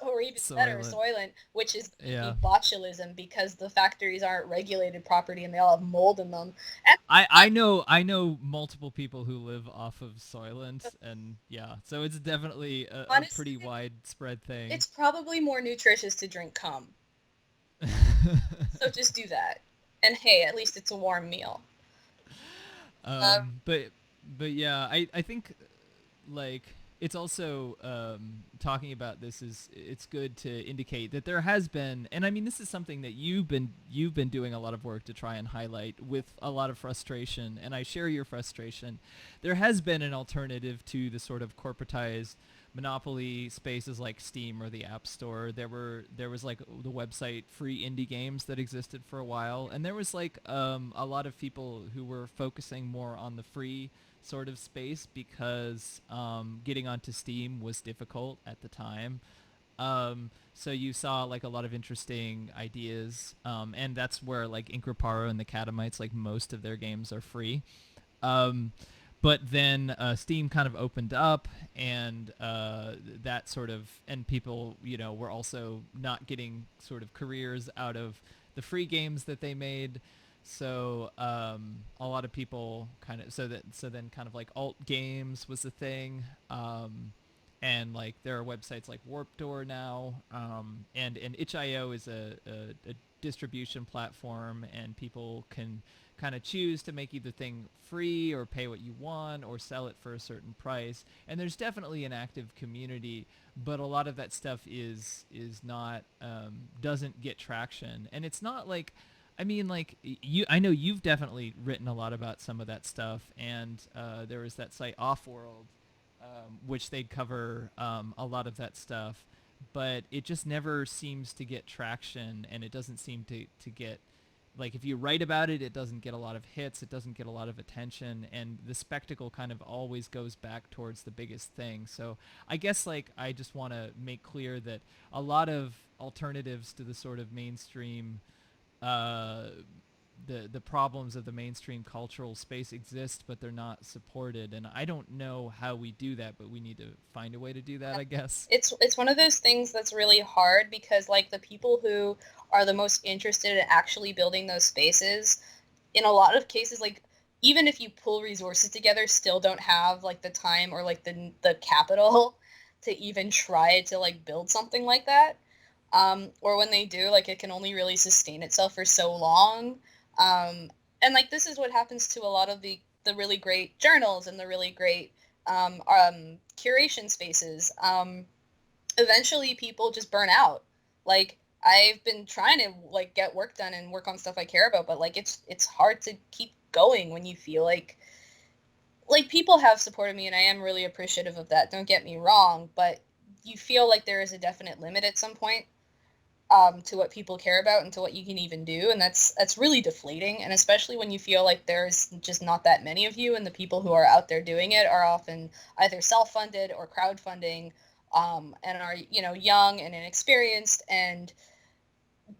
or even better, Soylent. Soylent, which is Yeah. basically botulism because the factories aren't regulated properly and they all have mold in them. And I know multiple people who live off of Soylent, and yeah, so it's definitely a pretty honestly, widespread thing. it's probably more nutritious to drink cum. So just do that. And hey, at least it's a warm meal. Um, But yeah, I think like it's also talking about this is it's good to indicate that there has been, and I mean this is something that you've been doing a lot of work to try and highlight with a lot of frustration, and I share your frustration. There has been an alternative to the sort of corporatized monopoly spaces like Steam or the App Store. There was like the website Free Indie Games that existed for a while, and there was like a lot of people who were focusing more on the free sort of space because getting onto Steam was difficult at the time. So you saw like a lot of interesting ideas, and that's where like Increparo and the Catamites, like most of their games are free. Um, but then Steam kind of opened up, and that sort of, and people, were also not getting sort of careers out of the free games that they made. So a lot of people kind of, so then kind of like alt games was the thing. And like there are websites like Warp Door now, and itch.io is a distribution platform, and people can kind of choose to make either thing free or pay what you want or sell it for a certain price. And there's definitely an active community, but a lot of that stuff is not doesn't get traction. And it's not like, I mean, like I know you've definitely written a lot about some of that stuff, and there was that site Offworld, which they'd cover a lot of that stuff, but it just never seems to get traction, and it doesn't seem to get like if you write about it, it doesn't get a lot of hits, it doesn't get a lot of attention, and the spectacle kind of always goes back towards the biggest thing. So I guess like I just want to make clear that a lot of alternatives to the sort of mainstream uh, the problems of the mainstream cultural space exist, but they're not supported. And I don't know how we do that, but we need to find a way to do that, I guess. It's one of those things that's really hard because like the people who are the most interested in actually building those spaces, in a lot of cases, like even if you pull resources together, still don't have like the time or like the capital to even try to like build something like that. Or when they do, like it can only really sustain itself for so long. And like this is what happens to a lot of the really great journals and the really great curation spaces. Eventually, people just burn out. Like I've been trying to like get work done and work on stuff I care about, but like it's hard to keep going when you feel like people have supported me and I am really appreciative of that. Don't get me wrong, but you feel like there is a definite limit at some point to what people care about and to what you can even do, and that's really deflating. And especially when you feel like there's just not that many of you, and the people who are out there doing it are often either self-funded or crowdfunding, and are young and inexperienced and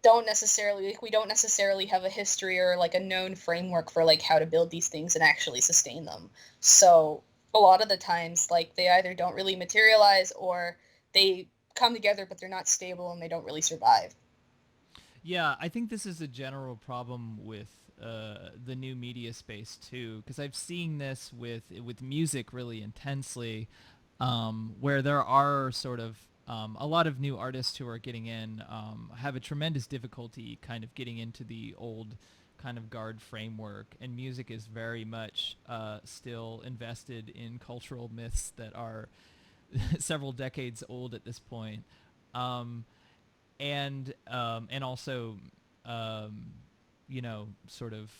don't necessarily like we don't necessarily have a history or like a known framework for like how to build these things and actually sustain them. So a lot of the times like they either don't really materialize or they come together but they're not stable and they don't really survive. Yeah, I think this is a general problem with the new media space too, because I've seen this with music really intensely, where there are sort of a lot of new artists who are getting in have a tremendous difficulty kind of getting into the old kind of guard framework, and music is very much still invested in cultural myths that are several decades old at this point. Um, and also um, sort of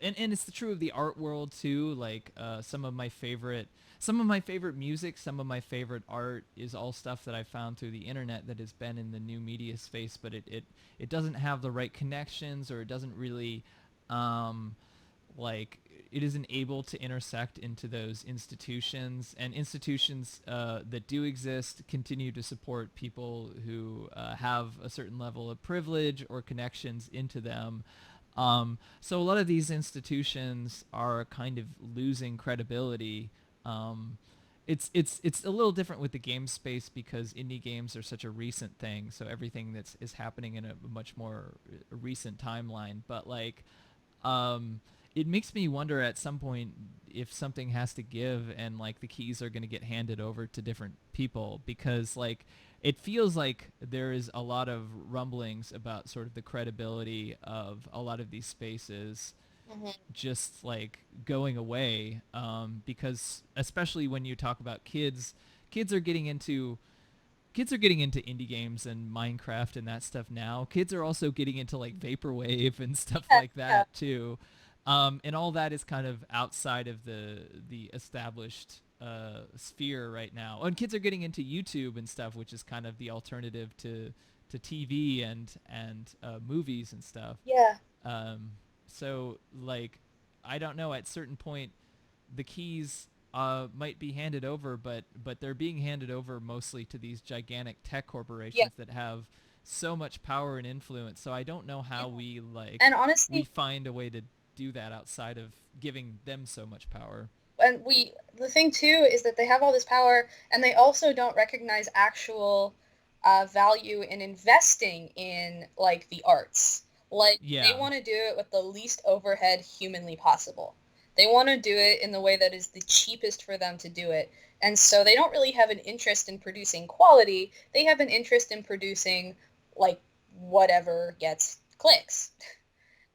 and it's true of the art world too. Like some of my favorite music, some of my favorite art is all stuff that I found through the internet that has been in the new media space, but it doesn't have the right connections, or it doesn't really um, like it isn't able to intersect into those institutions, and institutions that do exist continue to support people who have a certain level of privilege or connections into them. So a lot of these institutions are kind of losing credibility. Um, it's a little different with the game space because indie games are such a recent thing, so everything that's is happening in a much more recent timeline. But like um, it makes me wonder at some point if something has to give, and like the keys are going to get handed over to different people, because like it feels like there is a lot of rumblings about sort of the credibility of a lot of these spaces Mm-hmm. just like going away, because especially when you talk about kids are getting into kids are getting into indie games and Minecraft and that stuff now. Kids are also getting into like vaporwave and stuff Yeah, like yeah, that too, and all that is kind of outside of the established sphere right now. Oh, and kids are getting into YouTube and stuff, which is kind of the alternative to TV and movies and stuff. yeah. Um, so like, I don't know. At certain point, the keys might be handed over, but they're being handed over mostly to these gigantic tech Yeah. corporations that have so much power and influence. So I don't know Yeah. how And we honestly, find a way to do that outside of giving them so much power. and the thing too is that they have all this power and they also don't recognize actual value in investing in like the arts. Like they Yeah. want to do it with the least overhead humanly possible. They want to do it in the way that is the cheapest for them to do it. And so they don't really have an interest in producing quality. They have an interest in producing like whatever gets clicks.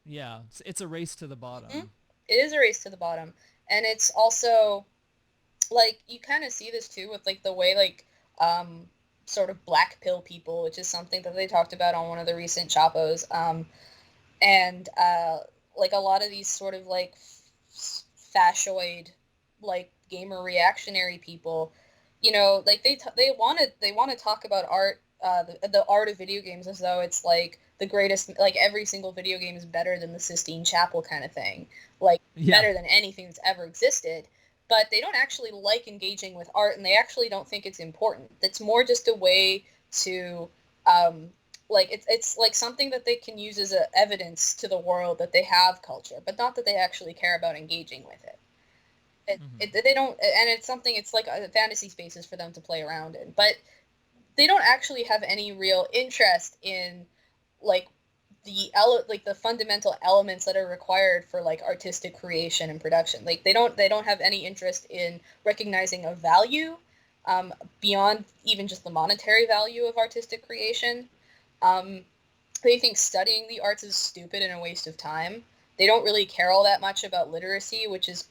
Yeah. It's a race to the Mhm. bottom. It is a race to the bottom. And it's also like you kind of see this too with like the way like um sort of black pill people, which is something that they talked about on one of the recent chapos, and like a lot of these sort of like fashoid like gamer reactionary people, like they want to talk about art, the art of video games as though it's like the greatest, like every single video game is better than the Sistine Chapel kind of thing, like Yeah. better than anything that's ever existed. But they don't actually like engaging with art, and they actually don't think it's important. It's more just a way to like it's like something that they can use as a evidence to the world that they have culture, but not that they actually care about engaging with it. They don't, and it's something, it's like a fantasy spaces for them to play around in, but they don't actually have any real interest in like like the fundamental elements that are required for like artistic creation and production. Like they don't have any interest in recognizing a value beyond even just the monetary value of artistic creation. um, they think studying the arts is stupid and a waste of time. They don't really care all that much about literacy, which is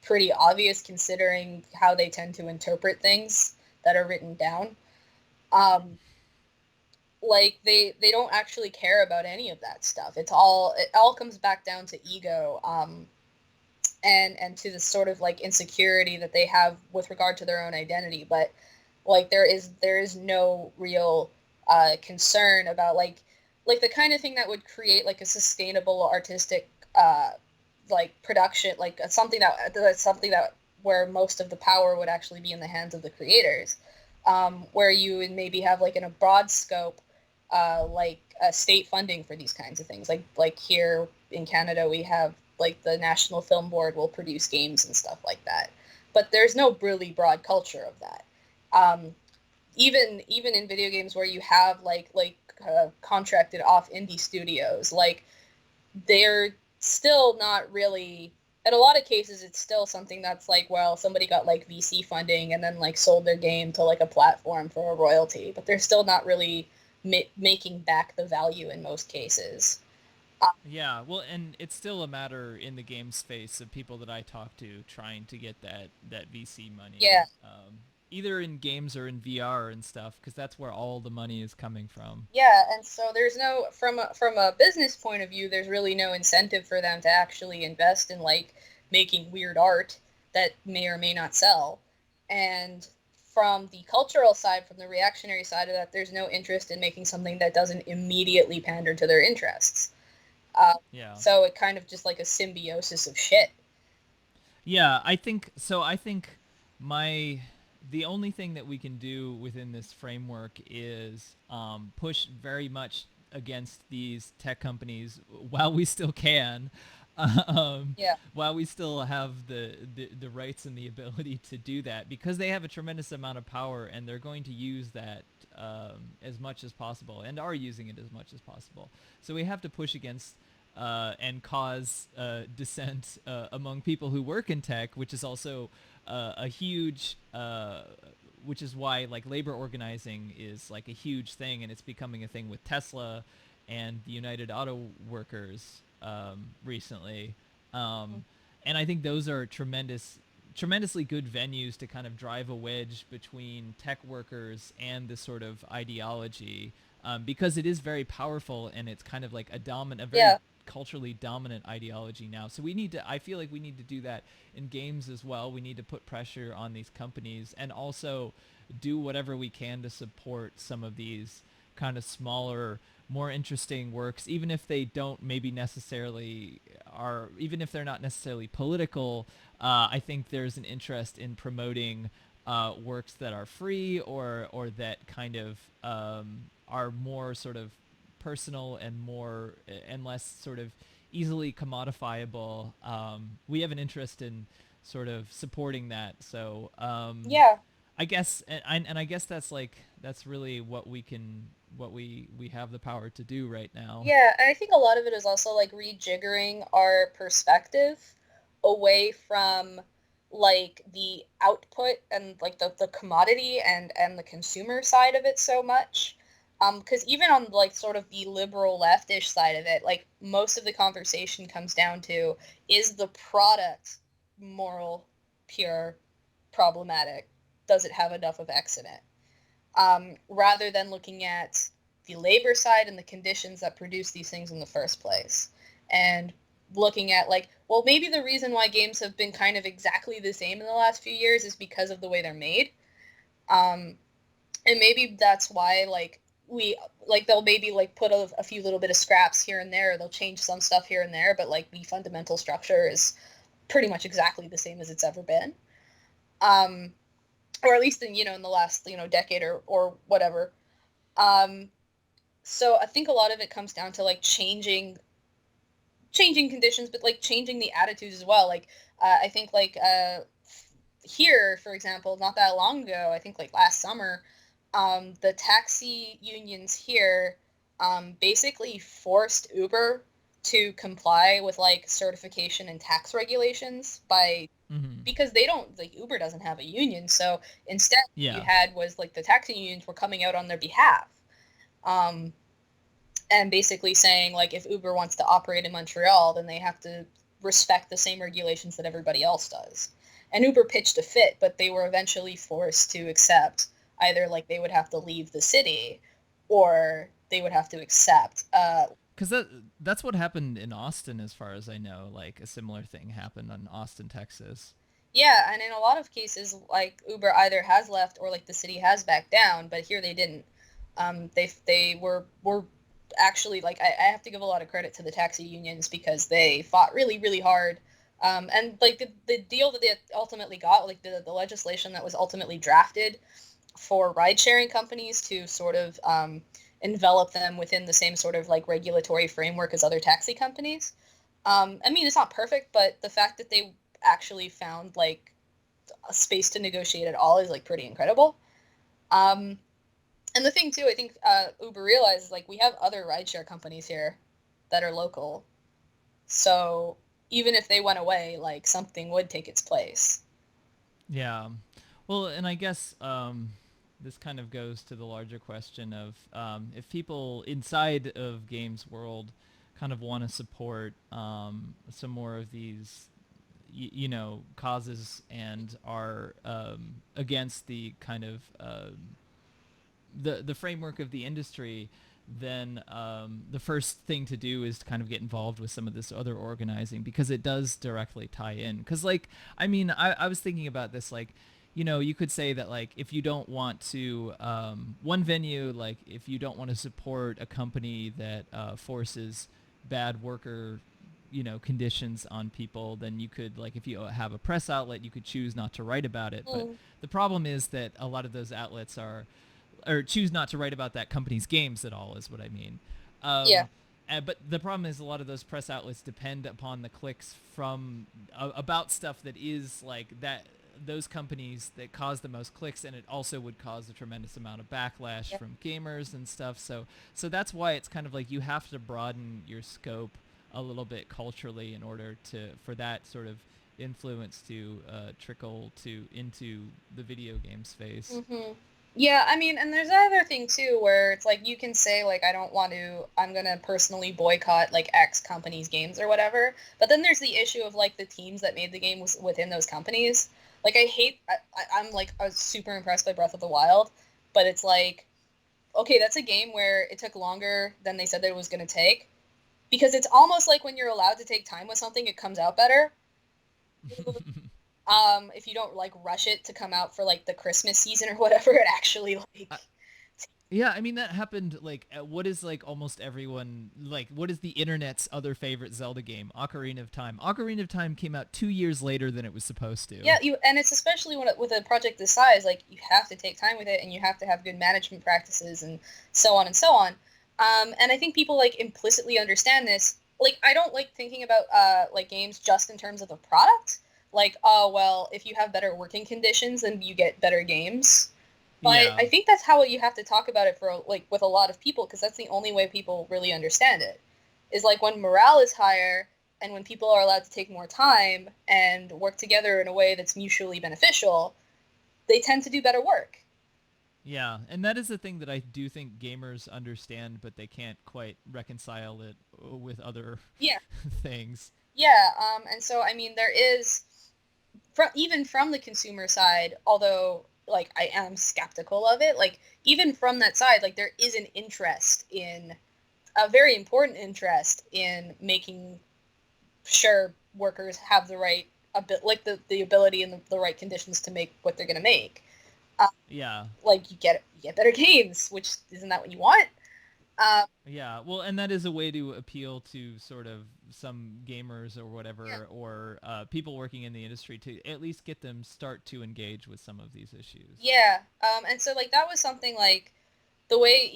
pretty obvious considering how they tend to interpret things that are written down. Um, like they don't actually care about any of that stuff. It all comes back down to ego, and to the sort of like insecurity that they have with regard to their own identity. But like there is no real concern about like the kind of thing that would create like a sustainable artistic like production, like something that where most of the power would actually be in the hands of the creators, where you would maybe have like in a broad scope like state funding for these kinds of things. Like here in Canada, we have like the National Film Board will produce games and stuff like that. But there's no really broad culture of that. Even in video games where you have contracted off indie studios, like they're still not really. In a lot of cases, it's still something that's like, well, somebody got like VC funding and then like sold their game to like a platform for a royalty, but they're still not really making back the value in most cases. Yeah, well, and it's still a matter in the game space of people that I talk to trying to get that VC money, Yeah, either in games or in VR and stuff, because that's where all the money is coming from. yeah, and so there's no from a business point of view, there's really no incentive for them to actually invest in like making weird art that may or may not sell. And from the cultural side, from the reactionary side of that, there's no interest in making something that doesn't immediately pander to their interests. Uh, Yeah. so it kind of just like a symbiosis of shit. Yeah, I think so. I think my the only thing that we can do within this framework is push very much against these tech companies while we still can, Yeah, while we still have the rights and the ability to do that, because they have a tremendous amount of power and they're going to use that as much as possible and are using it as much as possible. So we have to push against and cause dissent among people who work in tech, which is also a huge, which is why like labor organizing is like a huge thing, and it's becoming a thing with Tesla and the United Auto Workers recently. And I think those are tremendously good venues to kind of drive a wedge between tech workers and this sort of ideology, because it is very powerful and it's kind of like a very yeah, culturally dominant ideology now. So I feel like we need to do that in games as well. We need to put pressure on these companies and also do whatever we can to support some of these kind of smaller, more interesting works, even if they don't maybe necessarily are, even if they're not necessarily political. I think there's an interest in promoting works that are free or that kind of are more sort of personal and more and less sort of easily commodifiable. We have an interest in sort of supporting that. So yeah. I guess, and I guess that's really what we have the power to do right now. Yeah, and I think a lot of it is also like rejiggering our perspective away from like the output and like the commodity and the consumer side of it so much. Because even on like sort of the liberal leftish side of it, like most of the conversation comes down to, is the product moral, pure, problematic? Does it have enough of X in it? Rather than looking at the labor side and the conditions that produce these things in the first place. And looking at like, well, maybe the reason why games have been kind of exactly the same in the last few years is because of the way they're made. And maybe that's why like we like they'll maybe like put a few little bit of scraps here and there, they'll change some stuff here and there, but like the fundamental structure is pretty much exactly the same as it's ever been. Um, or at least in, in the last, decade or whatever. Um, so I think a lot of it comes down to like changing conditions, but like changing the attitudes as well. Like I think like here, for example, not that long ago, I think like last summer, the taxi unions here basically forced Uber to comply with like certification and tax regulations by Mm-hmm. because they don't like Uber doesn't have a union. So instead, what you Yeah. had was like the taxi unions were coming out on their behalf. Um, and basically saying like if Uber wants to operate in Montreal, then they have to respect the same regulations that everybody else does. And Uber pitched a fit, but they were eventually forced to accept either like they would have to leave the city or they would have to accept Because that's what happened in Austin, as far as I know. Like a similar thing happened in Austin, Texas. yeah, and in a lot of cases like Uber either has left or like the city has backed down, but here they didn't. They were actually like I have to give a lot of credit to the taxi unions because they fought really really hard. And like the deal that they ultimately got, like the legislation that was ultimately drafted for ride sharing companies to sort of envelop them within the same sort of like regulatory framework as other taxi companies. I mean, it's not perfect, but the fact that they actually found like a space to negotiate at all is like pretty incredible. Um, and the thing too, I think Uber realizes like we have other rideshare companies here that are local, so even if they went away, like something would take its place. Yeah. Well, and I guess this kind of goes to the larger question of if people inside of games world kind of want to support some more of these causes and are against the kind of the framework of the industry, then the first thing to do is to kind of get involved with some of this other organizing because it does directly tie in. Because like, I mean, I was thinking about this like, you could say that like if you don't want to one venue, like if you don't want to support a company that forces bad worker conditions on people, then you could like if you have a press outlet, you could choose not to write about it. But Mm, the problem is that a lot of those outlets are or choose not to write about that company's games at all is what I mean. yeah. But the problem is a lot of those press outlets depend upon the clicks from about stuff that is like that those companies that cause the most clicks, and it also would cause a tremendous amount of backlash Yeah. from gamers and stuff. So that's why it's kind of like you have to broaden your scope a little bit culturally in order to for that sort of influence to trickle to into the video game space. hmm Yeah, I mean, and there's another thing too where it's like you can say like I don't want to I'm gonna personally boycott like X company's games or whatever, but then there's the issue of like the teams that made the game was within those companies. Like I'm like I was super impressed by Breath of the Wild, but it's like okay, that's a game where it took longer than they said that it was gonna take because it's almost like when you're allowed to take time with something, it comes out better. If you don't like rush it to come out for like the Christmas season or whatever, it actually like Yeah, I mean that happened like what is like almost everyone like what is the internet's other favorite Zelda game? Ocarina of Time. Ocarina of Time came out 2 years later than it was supposed to. yeah, you and it's especially when with a project this size, like you have to take time with it and you have to have good management practices and so on and so on. And I think people like implicitly understand this. Like I don't like thinking about like games just in terms of a product. Like, oh well, if you have better working conditions, then you get better games. But Yeah. I think that's how you have to talk about it for like with a lot of people because that's the only way people really understand it. Is like when morale is higher and when people are allowed to take more time and work together in a way that's mutually beneficial, they tend to do better work. Yeah, and that is the thing that I do think gamers understand, but they can't quite reconcile it with other Yeah, things. yeah. And so I mean, there is from even from the consumer side, although like I am skeptical of it, like even from that side, like there is an interest in a very important interest in making sure workers have the right a bit like the ability and the right conditions to make what they're going to make. Yeah. Like you get better games, which isn't that what you want? Yeah, well, and that is a way to appeal to sort of some gamers or Yeah. whatever, or people working in the industry to at least get them start to engage with some of these issues. Yeah. And so like that was something like the way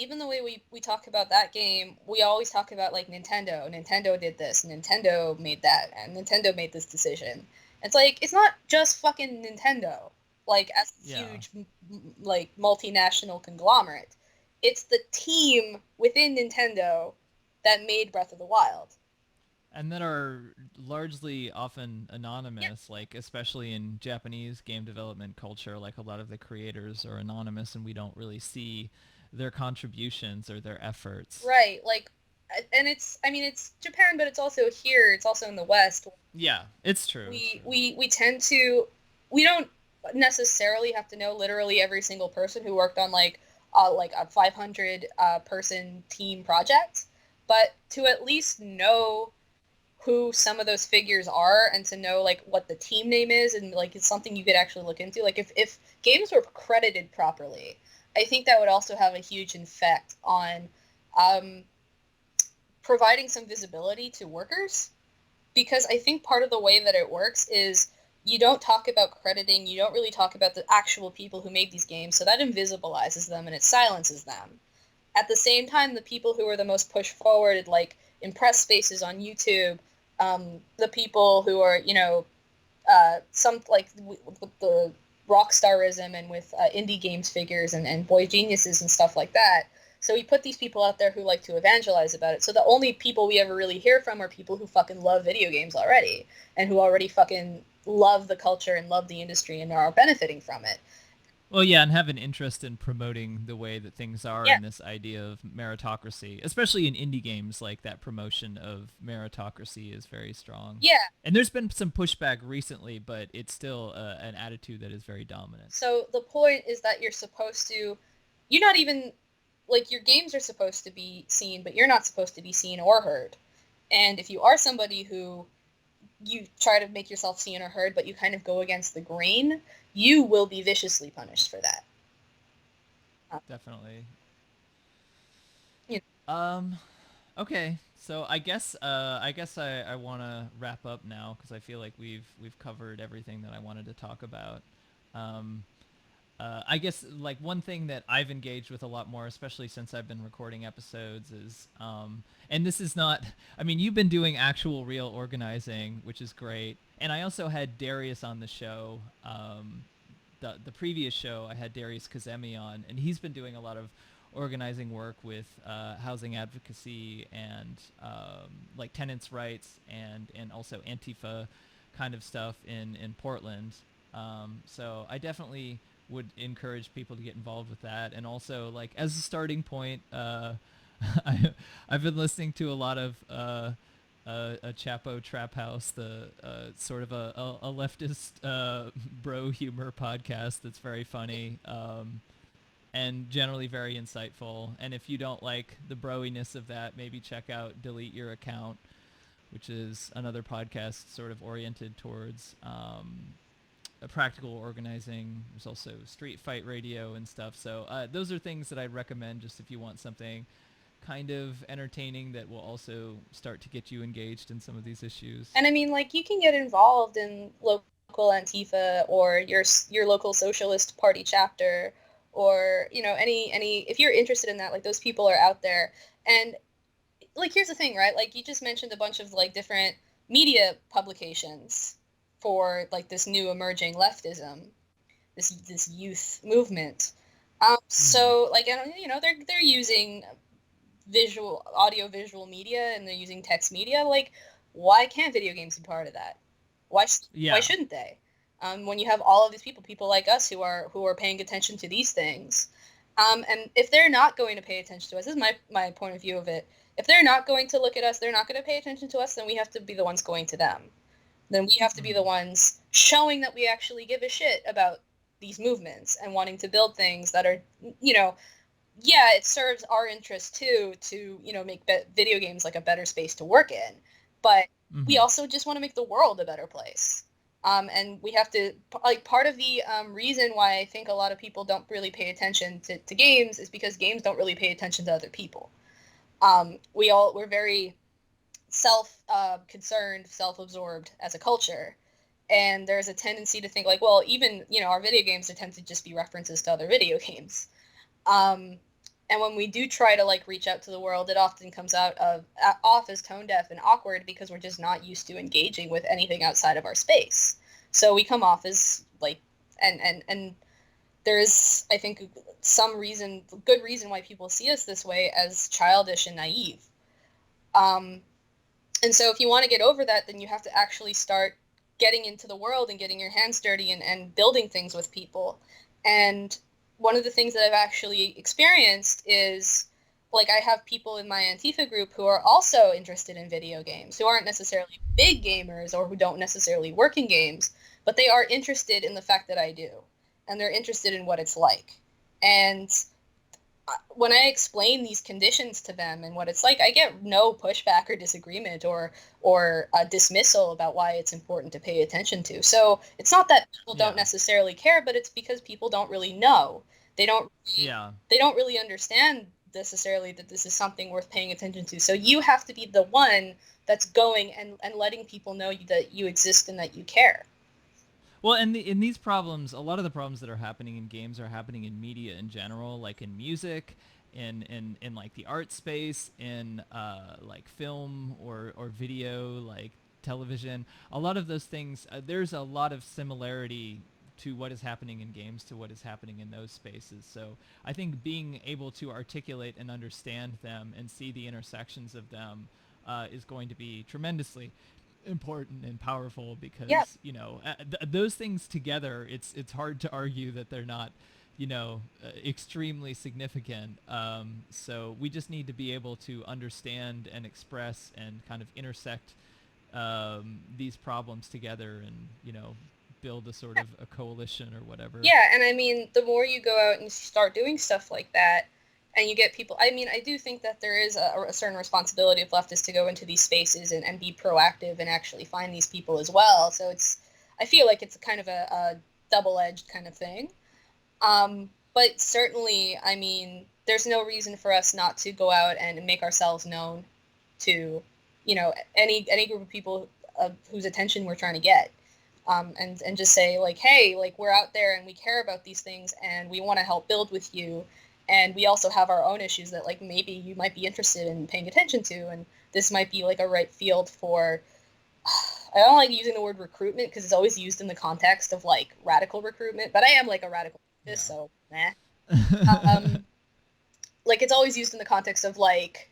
we talk about that game, we always talk about like Nintendo did this, Nintendo made that, and Nintendo made this decision. It's like it's not just fucking Nintendo, like as a Yeah. huge like multinational conglomerate. It's the team within Nintendo that made Breath of the Wild. And that are largely often Yeah. anonymous, like especially in Japanese game development culture, like a lot of the creators are anonymous and we don't really see their contributions or their efforts. Right. Like and it's I mean it's Japan, but it's also here, it's also in the West. Yeah, it's true. It's we true. we we tend to we don't necessarily have to know literally every single person who worked on like a 500 person team project, but to at least know who some of those figures are and to know like what the team name is and like it's something you could actually look into. Like if games were credited properly, I think that would also have a huge effect on um, providing some visibility to workers, because I think part of the way that it works is you don't talk about crediting, you don't really talk about the actual people who made these games, so that invisibilizes them and it silences them. At the same time, the people who are the most pushed forward, like in press spaces on YouTube, the people who are, some like with the rock starism and with indie games figures and boy geniuses and stuff like that. So we put these people out there who like to evangelize about it. So the only people we ever really hear from are people who fucking love video games already and who already fucking love the culture and love the industry and are benefiting from it. Well, yeah, and have an interest in promoting the way that things are Yeah, in this idea of meritocracy, especially in indie games. Like that promotion of meritocracy is very strong. yeah. And there's been some pushback recently, but it's still an attitude that is very dominant. So the point is that you're not even, like, your games are supposed to be seen, but you're not supposed to be seen or heard. And if you are somebody who you try to make yourself seen or heard, but you kind of go against the grain, you will be viciously punished for that. Uh, Definitely. you know, Um. Okay. So I guess I want to wrap up now because I feel like we've covered everything that I wanted to talk about. Um, I guess like one thing that I've engaged with a lot more, especially since I've been recording episodes, is and this is not. I mean, you've been doing actual real organizing, which is great. And I also had Darius on the show. The previous show, I had Darius Kazemi on, and he's been doing a lot of organizing work with housing advocacy and like tenants' rights and also Antifa kind of stuff in Portland. So I definitely would encourage people to get involved with that. And also, like as a starting point, I've been listening to a lot of a Chapo Trap House, the sort of a leftist bro humor podcast that's very funny and generally very insightful. And if you don't like the broiness of that, maybe check out Delete Your Account, which is another podcast sort of oriented towards a practical organizing. There's also Street Fight Radio and stuff. So those are things that I'd recommend just if you want something kind of entertaining that will also start to get you engaged in some of these issues. and I mean, like, you can get involved in local Antifa or your local Socialist Party chapter, or any if you're interested in that, like those people are out there. And like here's the thing, right? Like you just mentioned a bunch of like different media publications for like this new emerging leftism, this youth movement. Mm-hmm. So like they're using audio visual media and they're using text media. Like, why can't video games be part of that? Why Yeah. shouldn't they? When you have all of these people like us who are paying attention to these things, and if they're not going to pay attention to us, this is my point of view of it. If they're not going to look at us, they're not going to pay attention to us, then we have to be the ones going to them. Then we have to be the Mm-hmm. ones showing that we actually give a shit about these movements and wanting to build things that are, you know, yeah, it serves our interest too to, make video games like a better space to work in. But we Mm-hmm. also just want to make the world a better place. And we have to, like, part of the reason why I think a lot of people don't really pay attention to games is because games don't really pay attention to other people. We're very self-concerned, self-absorbed as a culture. And there's a tendency to think like, well, even, our video games tend to just be references to other video games. And when we do try to like reach out to the world, it often comes off as tone deaf and awkward because we're just not used to engaging with anything outside of our space. So we come off as like, and there is, I think, good reason why people see us this way, as childish and naive. And so if you want to get over that, then you have to actually start getting into the world and getting your hands dirty and building things with people. And one of the things that I've actually experienced is, like, I have people in my Antifa group who are also interested in video games, who aren't necessarily big gamers or who don't necessarily work in games, but they are interested in the fact that I do. And they're interested in what it's like. And when I explain these conditions to them and what it's like, I get no pushback or disagreement or a dismissal about why it's important to pay attention to. So it's not that people don't necessarily care, but it's because people don't really know. They don't really understand necessarily that this is something worth paying attention to. So you have to be the one that's going and letting people know that you exist and that you care. Well, and in these problems, a lot of the problems that are happening in games are happening in media in general, like in music, in like the art space, in like film or video, like television. A lot of those things, there's a lot of similarity to what is happening in games to what is happening in those spaces. So I think being able to articulate and understand them and see the intersections of them is going to be tremendously important and powerful, because those things together, it's hard to argue that they're not extremely significant. So we just need to be able to understand and express and kind of intersect these problems together, and build a sort of a coalition or whatever. And I mean, the more you go out and start doing stuff like that, and you get people, I mean, I do think that there is a certain responsibility of leftists to go into these spaces and be proactive and actually find these people as well. So I feel like it's kind of a double-edged kind of thing. But certainly, I mean, there's no reason for us not to go out and make ourselves known to, any group of people whose attention we're trying to get. And just say, like, hey, like, we're out there and we care about these things and we want to help build with you. And we also have our own issues that, like, maybe you might be interested in paying attention to. And this might be, like, a right field for, I don't like using the word recruitment because it's always used in the context of, like, radical recruitment. But I am, like, a radical leftist, so, meh. Like, it's always used in the context of, like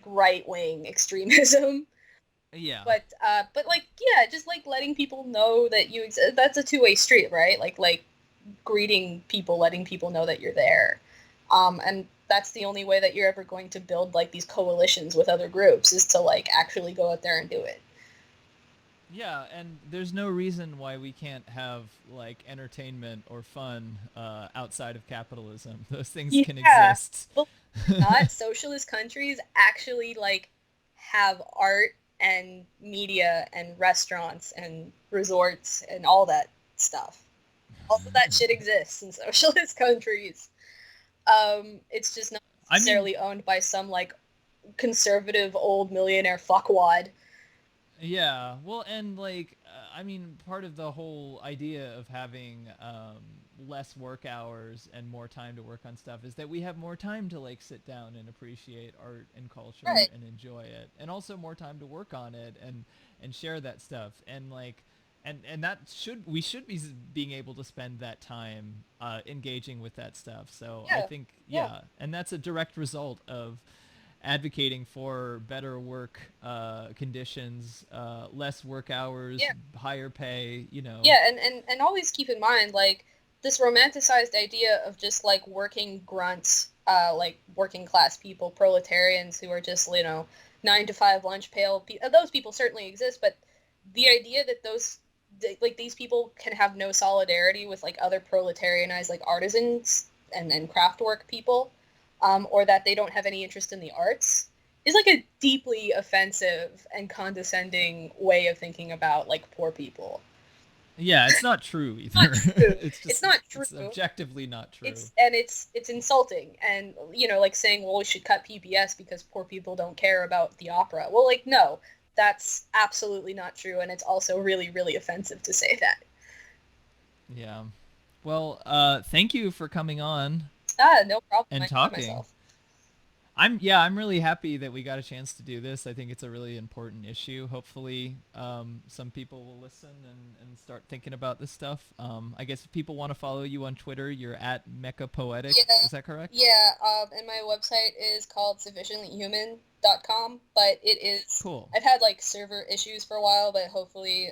right-wing extremism. Yeah. But like, yeah, just, like, letting people know that you exist. That's a two-way street, right? Like greeting people, letting people know that you're there. And that's the only way that you're ever going to build, like, these coalitions with other groups, is to, like, actually go out there and do it. Yeah, and there's no reason why we can't have, like, entertainment or fun outside of capitalism. Those things can exist. Well, not socialist countries actually, like, have art and media and restaurants and resorts and all that stuff. All of that shit exists in socialist countries. It's just not necessarily owned by some, like, conservative old millionaire fuckwad. Yeah, well, and, like, I mean, part of the whole idea of having less work hours and more time to work on stuff is that we have more time to, like, sit down and appreciate art and culture and enjoy it, and also more time to work on it and share that stuff, and, like, and that we should be being able to spend that time engaging with that stuff. So I think and that's a direct result of advocating for better work conditions, less work hours, higher pay, Yeah, and always keep in mind, like, this romanticized idea of just, like, working grunts, like, working class people, proletarians who are just, 9-to-5 lunch pail. Those people certainly exist, but the idea that these people can have no solidarity with, like, other proletarianized, like, artisans and craft work people, or that they don't have any interest in the arts, is like a deeply offensive and condescending way of thinking about like poor people. Yeah, it's not true Not either. true. It's It's just not true. it's objectively not true. It's insulting, and like saying, well, we should cut PBS because poor people don't care about the opera. Well, like, no, that's absolutely not true, and it's also really, really offensive to say that. Yeah. Well, thank you for coming on No problem. I and enjoy talking. myself. I'm really happy that we got a chance to do this. I think it's a really important issue. Hopefully, some people will listen and start thinking about this stuff. I guess if people want to follow you on Twitter, you're at Mecha Poetic. Yeah, Is that correct? yeah. And my website is called sufficientlyhuman.com, but it is. Cool. I've had like server issues for a while, but hopefully,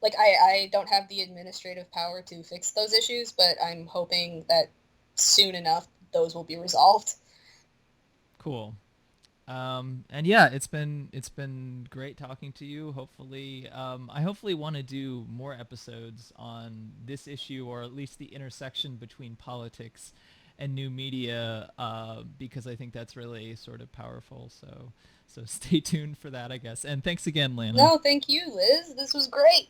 like I don't have the administrative power to fix those issues, but I'm hoping that soon enough those will be resolved. Cool. And yeah, it's been great talking to you. Hopefully, I hopefully want to do more episodes on this issue, or at least the intersection between politics and new media, because I think that's really sort of powerful. So stay tuned for that, I guess. And thanks again, Lana. No, thank you, Liz. This was great.